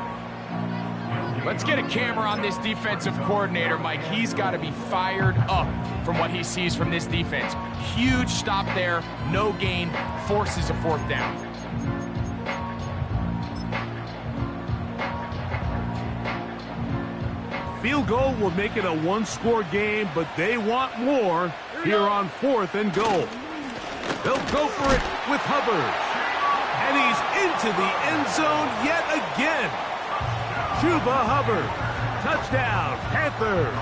Let's get a camera on this defensive coordinator, Mike. He's got to be fired up from what he sees from this defense. Huge stop there, no gain, forces a 4th down. Field goal will make it a 1-score game, but they want more here on 4th and goal. They'll go for it with Hubbard. And he's into the end zone yet again. Chuba Hubbard. Touchdown, Panthers.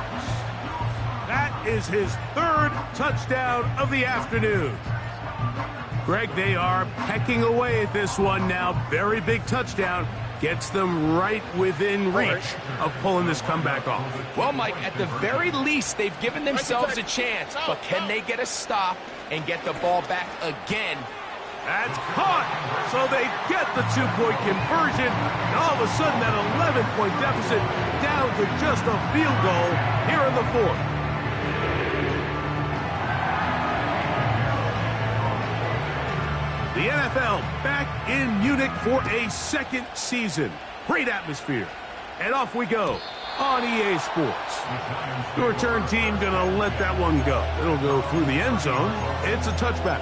That is his 3rd touchdown of the afternoon. Greg, they are pecking away at this one now. Very big touchdown. Gets them right within reach of pulling this comeback off. Well, Mike, at the very least, they've given themselves a chance, but can they get a stop and get the ball back again? That's caught, so they get the 2-point conversion, and all of a sudden that 11-point deficit down to just a field goal here in the 4th. The NFL back in Munich for a 2nd season. Great atmosphere. And off we go on EA Sports. The return team going to let that one go. It'll go through the end zone. It's a touchback.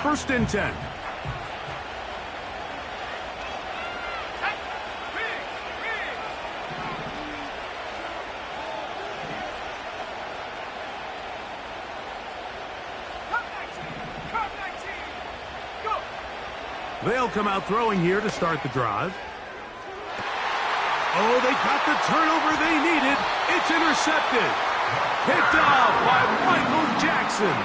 First and 10. They'll come out throwing here to start the drive. Oh, they got the turnover they needed. It's intercepted. Picked off by Michael Jackson.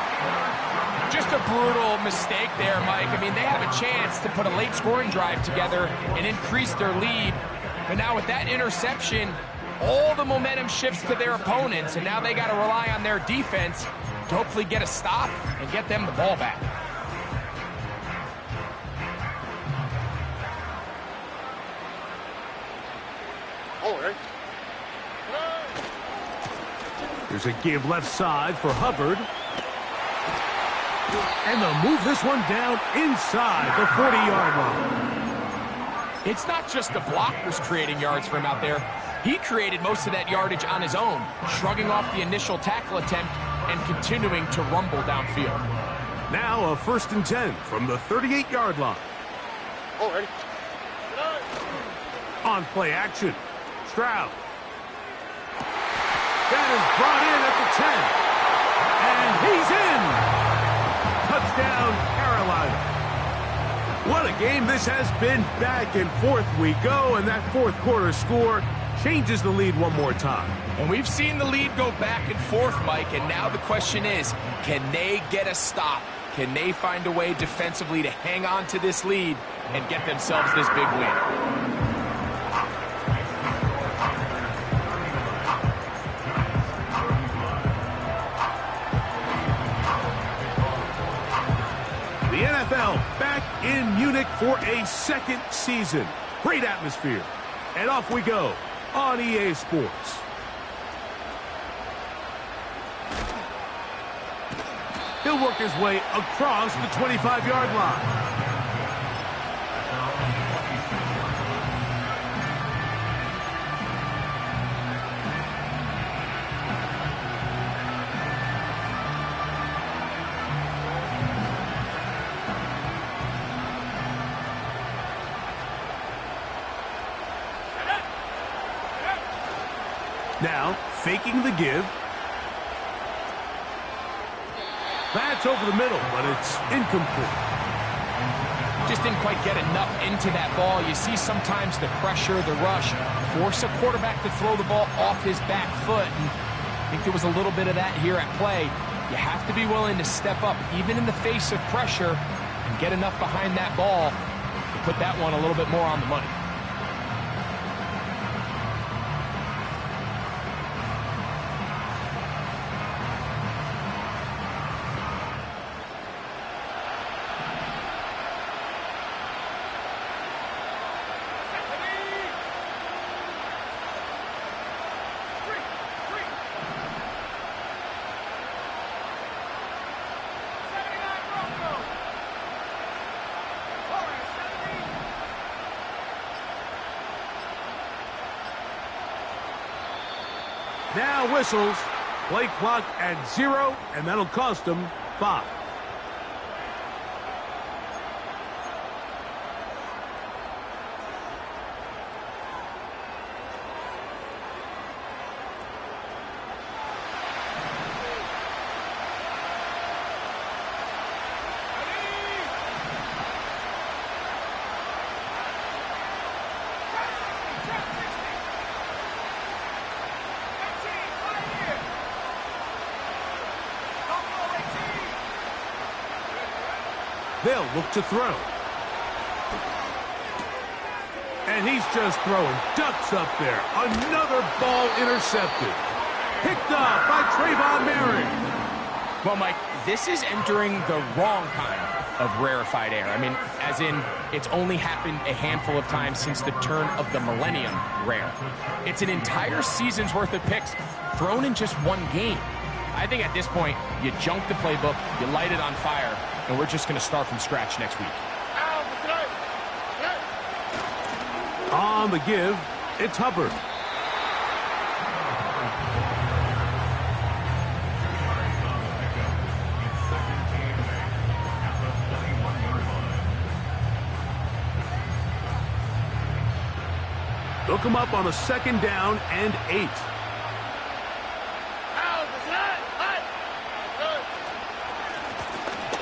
Just a brutal mistake there, Mike. I mean, they have a chance to put a late scoring drive together and increase their lead. But now with that interception, all the momentum shifts to their opponents, and now they got to rely on their defense to hopefully get a stop and get them the ball back. There's a give left side for Hubbard. And they'll move this one down inside the 40-yard line. It's not just the blockers creating yards for him out there. He created most of that yardage on his own, shrugging off the initial tackle attempt and continuing to rumble downfield. Now a 1st and 10 from the 38-yard line. Already. On play action, Stroud. That is brought in at the 10. And he's in. Touchdown, Carolina. What a game this has been. Back and forth we go, and that 4th quarter score changes the lead one more time. And we've seen the lead go back and forth, Mike, and now the question is, can they get a stop? Can they find a way defensively to hang on to this lead and get themselves this big win? The NFL back in Munich for a second season. Great atmosphere. And off we go on EA Sports. He'll work his way across the 25-yard line. Now, faking the give. That's over the middle, but it's incomplete. Just didn't quite get enough into that ball. You see sometimes the pressure, the rush, force a quarterback to throw the ball off his back foot. And I think there was a little bit of that here at play. You have to be willing to step up, even in the face of pressure, and get enough behind that ball to put that one a little bit more on the money. Now whistles. Play clock at 0, and that'll cost them 5. They'll look to throw. And he's just throwing ducks up there. Another ball intercepted. Picked up by Trayvon Merrick. Well, Mike, this is entering the wrong kind of rarefied air. I mean, as in, it's only happened a handful of times since the turn of the millennium rare. It's an entire season's worth of picks thrown in just one game. I think at this point, you junk the playbook, you light it on fire, and we're just going to start from scratch next week. On the give, it's Hubbard. They'll come up on a 2nd down and 8.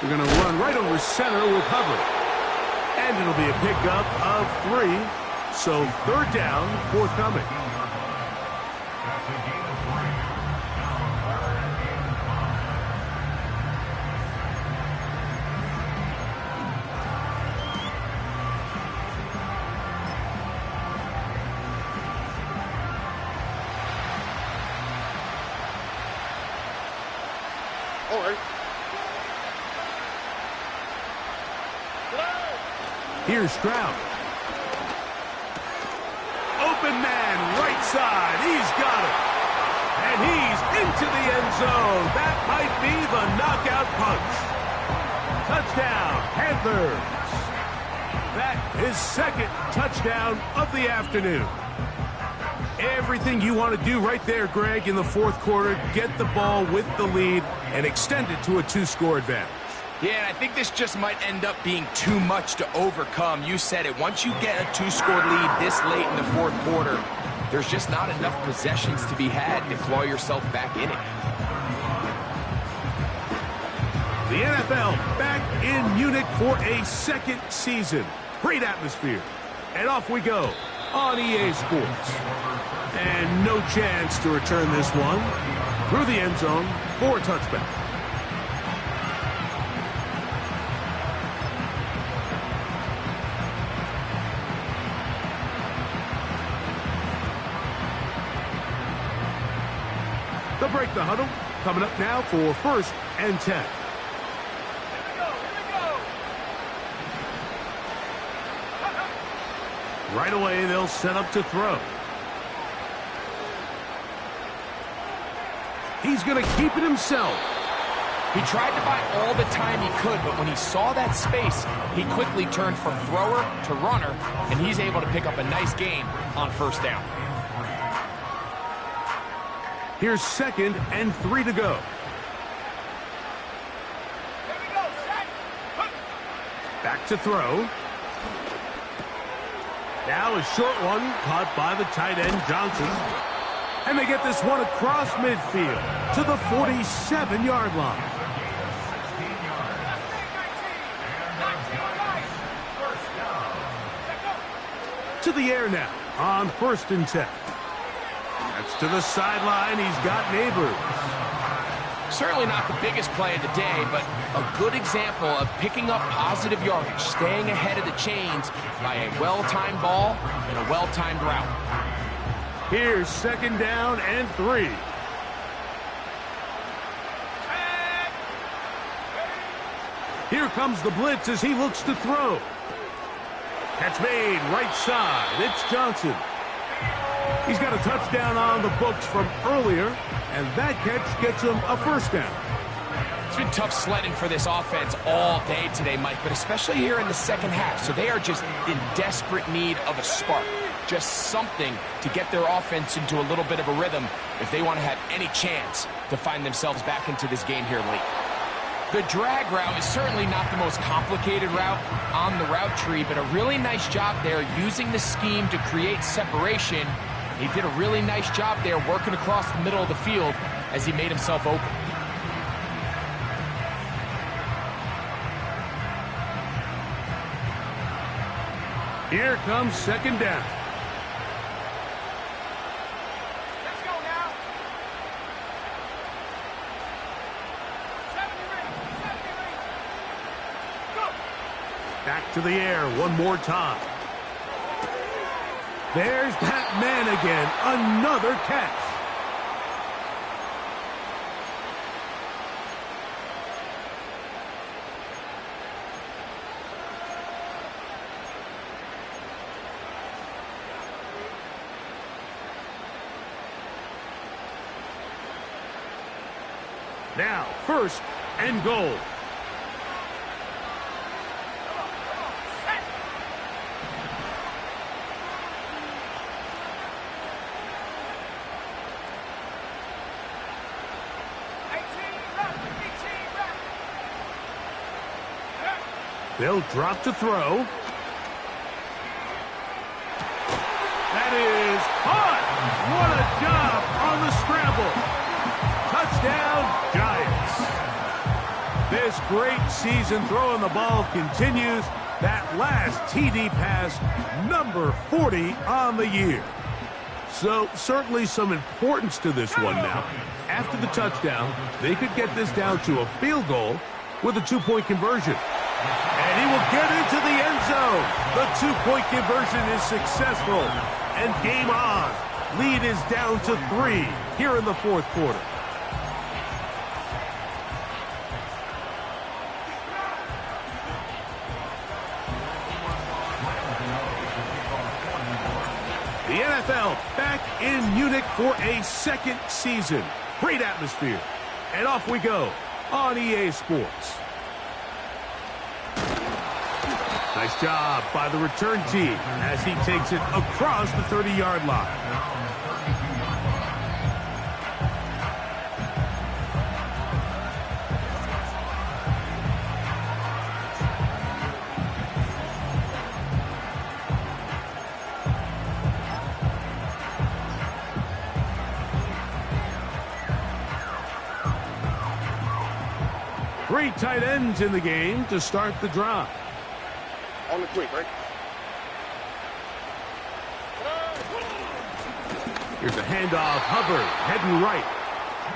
They're going to run right over center with Hubbard. And it'll be a pickup of 3. So 3rd down, forthcoming. All right. Here's Stroud. Open man, right side. He's got it. And he's into the end zone. That might be the knockout punch. Touchdown, Panthers. That is 2nd touchdown of the afternoon. Everything you want to do right there, Greg, in the 4th quarter. Get the ball with the lead and extend it to a 2-score advantage. Yeah, and I think this just might end up being too much to overcome. You said it. Once you get a 2-score lead this late in the 4th quarter, there's just not enough possessions to be had to claw yourself back in it. The NFL back in Munich for a 2nd season. Great atmosphere. And off we go on EA Sports. And no chance to return this one through the end zone for a touchback. They'll break the huddle. Coming up now for 1st and 10. Right away, they'll set up to throw. He's going to keep it himself. He tried to buy all the time he could, but when he saw that space, he quickly turned from thrower to runner, and he's able to pick up a nice gain on 1st down. Here's 2nd and 3 to go. Back to throw. Now a short one caught by the tight end Johnson. And they get this one across midfield to the 47-yard line. To the air now on 1st and 10. That's to the sideline. He's got Neighbors. Certainly not the biggest play of the day, but a good example of picking up positive yardage, staying ahead of the chains by a well-timed ball and a well-timed route. Here's 2nd down and 3. Here comes the blitz as he looks to throw. Catch made right side. It's Johnson. He's got a touchdown on the books from earlier, and that catch gets him a 1st down. It's been tough sledding for this offense all day today, Mike, but especially here in the 2nd half. So they are just in desperate need of a spark, just something to get their offense into a little bit of a rhythm if they want to have any chance to find themselves back into this game here late. The drag route is certainly not the most complicated route on the route tree, but a really nice job there using the scheme to create separation. He did a really nice job there working across the middle of the field as he made himself open. Here comes 2nd down. Let's go now. Go. Back to the air one more time. There's that man again. Another catch. Now, 1st and goal. They'll drop to throw. That is caught. What a job on the scramble. Touchdown, Giants. This great season throwing the ball continues. That last TD pass, number 40 on the year. So certainly some importance to this one now. After the touchdown, they could get this down to a field goal with a 2-point conversion. And he will get into the end zone. The 2-point conversion is successful. And game on. Lead is down to 3 here in the 4th quarter. The NFL back in Munich for a 2nd season. Great atmosphere. And off we go on EA Sports. Nice job by the return team as he takes it across the 30-yard line. Three tight ends in the game to start the drive. On the quick, right? Here's a handoff. Hubbard heading right.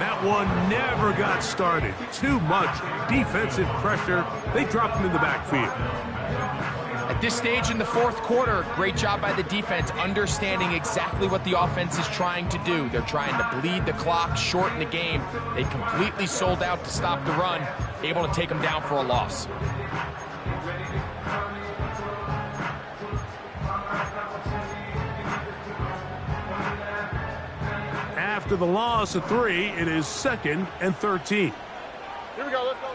That one never got started. Too much defensive pressure. They dropped him in the backfield. At this stage in the fourth quarter, great job by the defense, understanding exactly what the offense is trying to do. They're trying to bleed the clock, shorten the game. They completely sold out to stop the run, able to take them down for a loss. After the loss of 3, it is 2nd and 13. Here we go, let's go.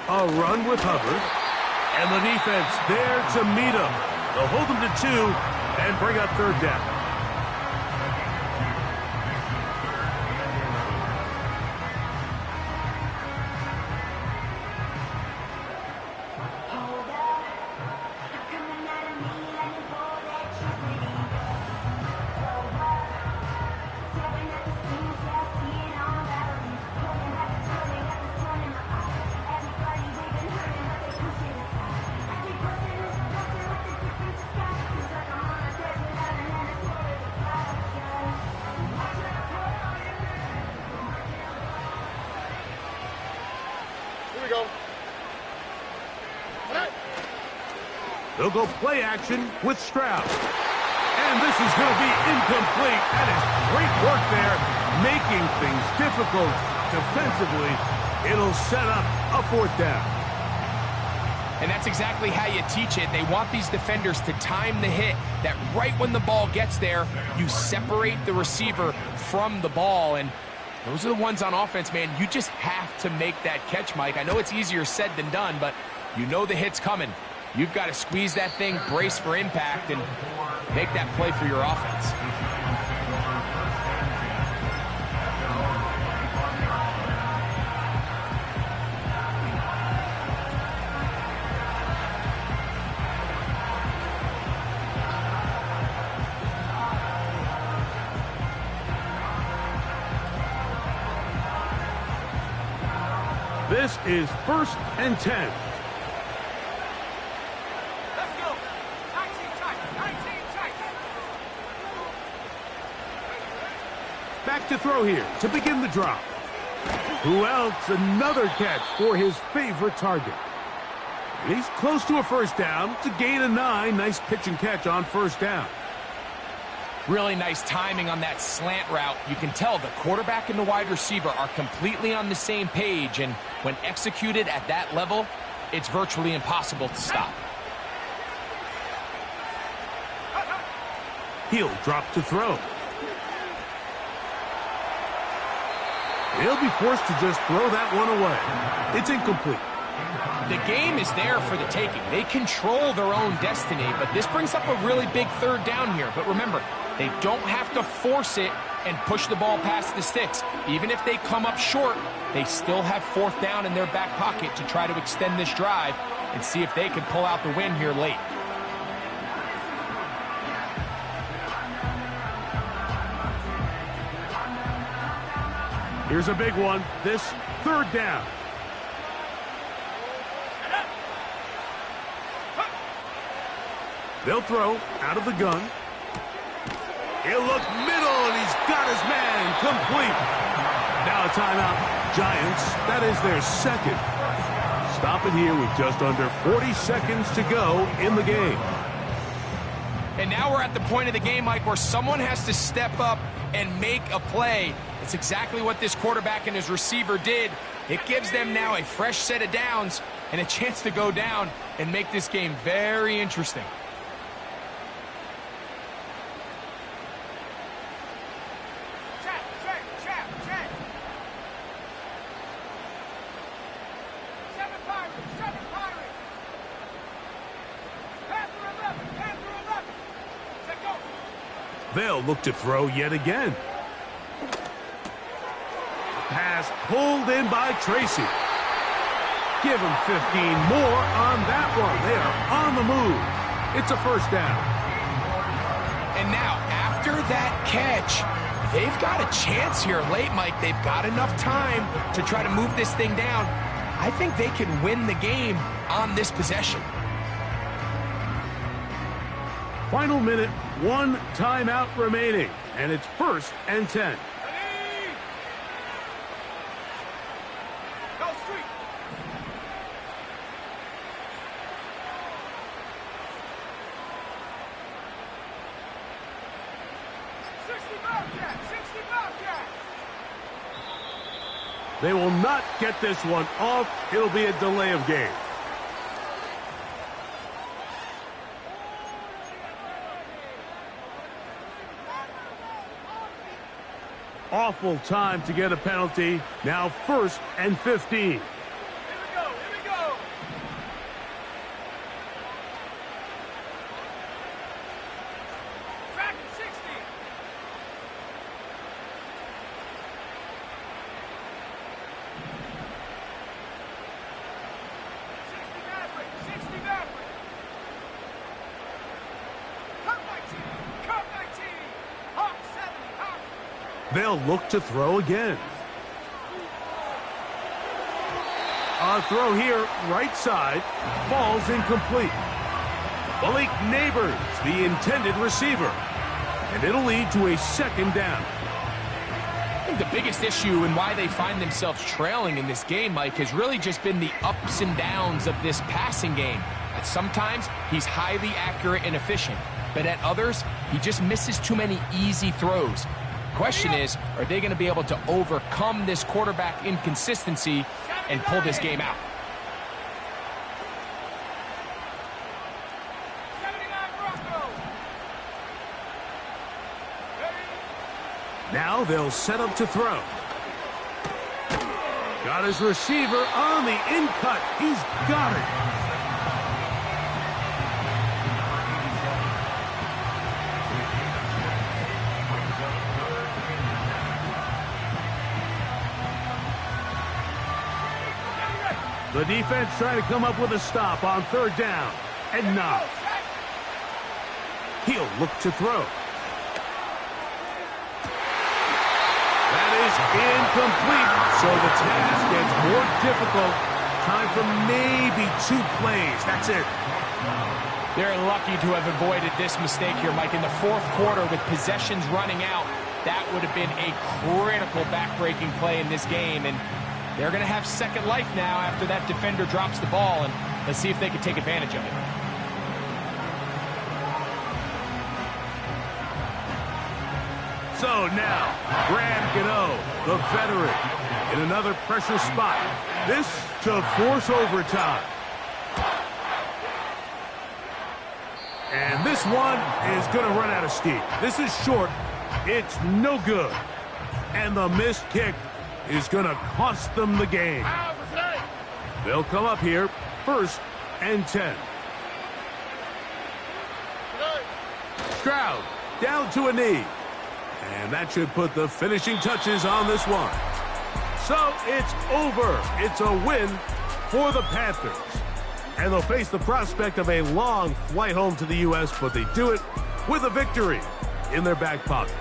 A run with Hubbard. And the defense there to meet him. They'll hold them to 2 and bring up 3rd down. They'll go play action with Stroud. And this is going to be incomplete. That is great work there, making things difficult defensively. It'll set up a 4th down. And that's exactly how you teach it. They want these defenders to time the hit, that right when the ball gets there, you separate the receiver from the ball. And those are the ones on offense, man. You just have to make that catch, Mike. I know it's easier said than done, but you know the hit's coming. You've got to squeeze that thing, brace for impact, and make that play for your offense. This is 1st and 10. Back to throw here to begin the drop. Who else? Another catch for his favorite target. And he's close to a 1st down. It's a gain of 9. Nice pitch and catch on 1st down. Really nice timing on that slant route. You can tell the quarterback and the wide receiver are completely on the same page, and when executed at that level, it's virtually impossible to stop. He'll drop to throw. He'll be forced to just throw that one away. It's incomplete. The game is there for the taking. They control their own destiny, but this brings up a really big 3rd down here. But remember, they don't have to force it and push the ball past the sticks. Even if they come up short, they still have 4th down in their back pocket to try to extend this drive and see if they can pull out the win here late. Here's a big one. This 3rd down. They'll throw out of the gun. He'll look middle, and he's got his man complete. Now a timeout. Giants, that is their 2nd. Stop it here with just under 40 seconds to go in the game. And now we're at the point of the game, Mike, where someone has to step up and make a play. It's exactly what this quarterback and his receiver did. It gives them now a fresh set of downs and a chance to go down and make this game very interesting. They'll look to throw yet again. Pass pulled in by Tracy. Give him 15 more on that one. They are on the move. It's a 1st down. And now, after that catch, they've got a chance here late, Mike. They've got enough time to try to move this thing down. I think they can win the game on this possession. Final minute, 1 timeout remaining, and it's 1st and 10. Go street. They will not get this one off. It'll be a delay of game. Awful time to get a penalty. Now 1st and 15. Here we go. Here we go. Track at 60. 60 Maverick. Cut 19. Cut 19. Hawk 70. Hawk. They'll look to throw again. A throw here, right side, falls incomplete. Malik Neighbors, the intended receiver. And it'll lead to a 2nd down. I think the biggest issue and why they find themselves trailing in this game, Mike, has really just been the ups and downs of this passing game. At sometimes, he's highly accurate and efficient, but at others, he just misses too many easy throws. Question is, are they going to be able to overcome this quarterback inconsistency and pull this game out? 79 Bronco. Now they'll set up to throw. Got his receiver on the in-cut. He's got it. The defense trying to come up with a stop on 3rd down. And not. He'll look to throw. That is incomplete. So the task gets more difficult. Time for maybe 2 plays. That's it. They're lucky to have avoided this mistake here, Mike. In the 4th quarter, with possessions running out, that would have been a critical back-breaking play in this game. And they're going to have second life now after that defender drops the ball, and let's see if they can take advantage of it. So now, Graham Gano, the veteran, in another pressure spot. This to force overtime. And this one is going to run out of steam. This is short. It's no good. And the missed kick is going to cost them the game. They'll come up here, 1st and 10. Stroud down to a knee. And that should put the finishing touches on this one. So it's over. It's a win for the Panthers. And they'll face the prospect of a long flight home to the U.S., but they do it with a victory in their back pocket.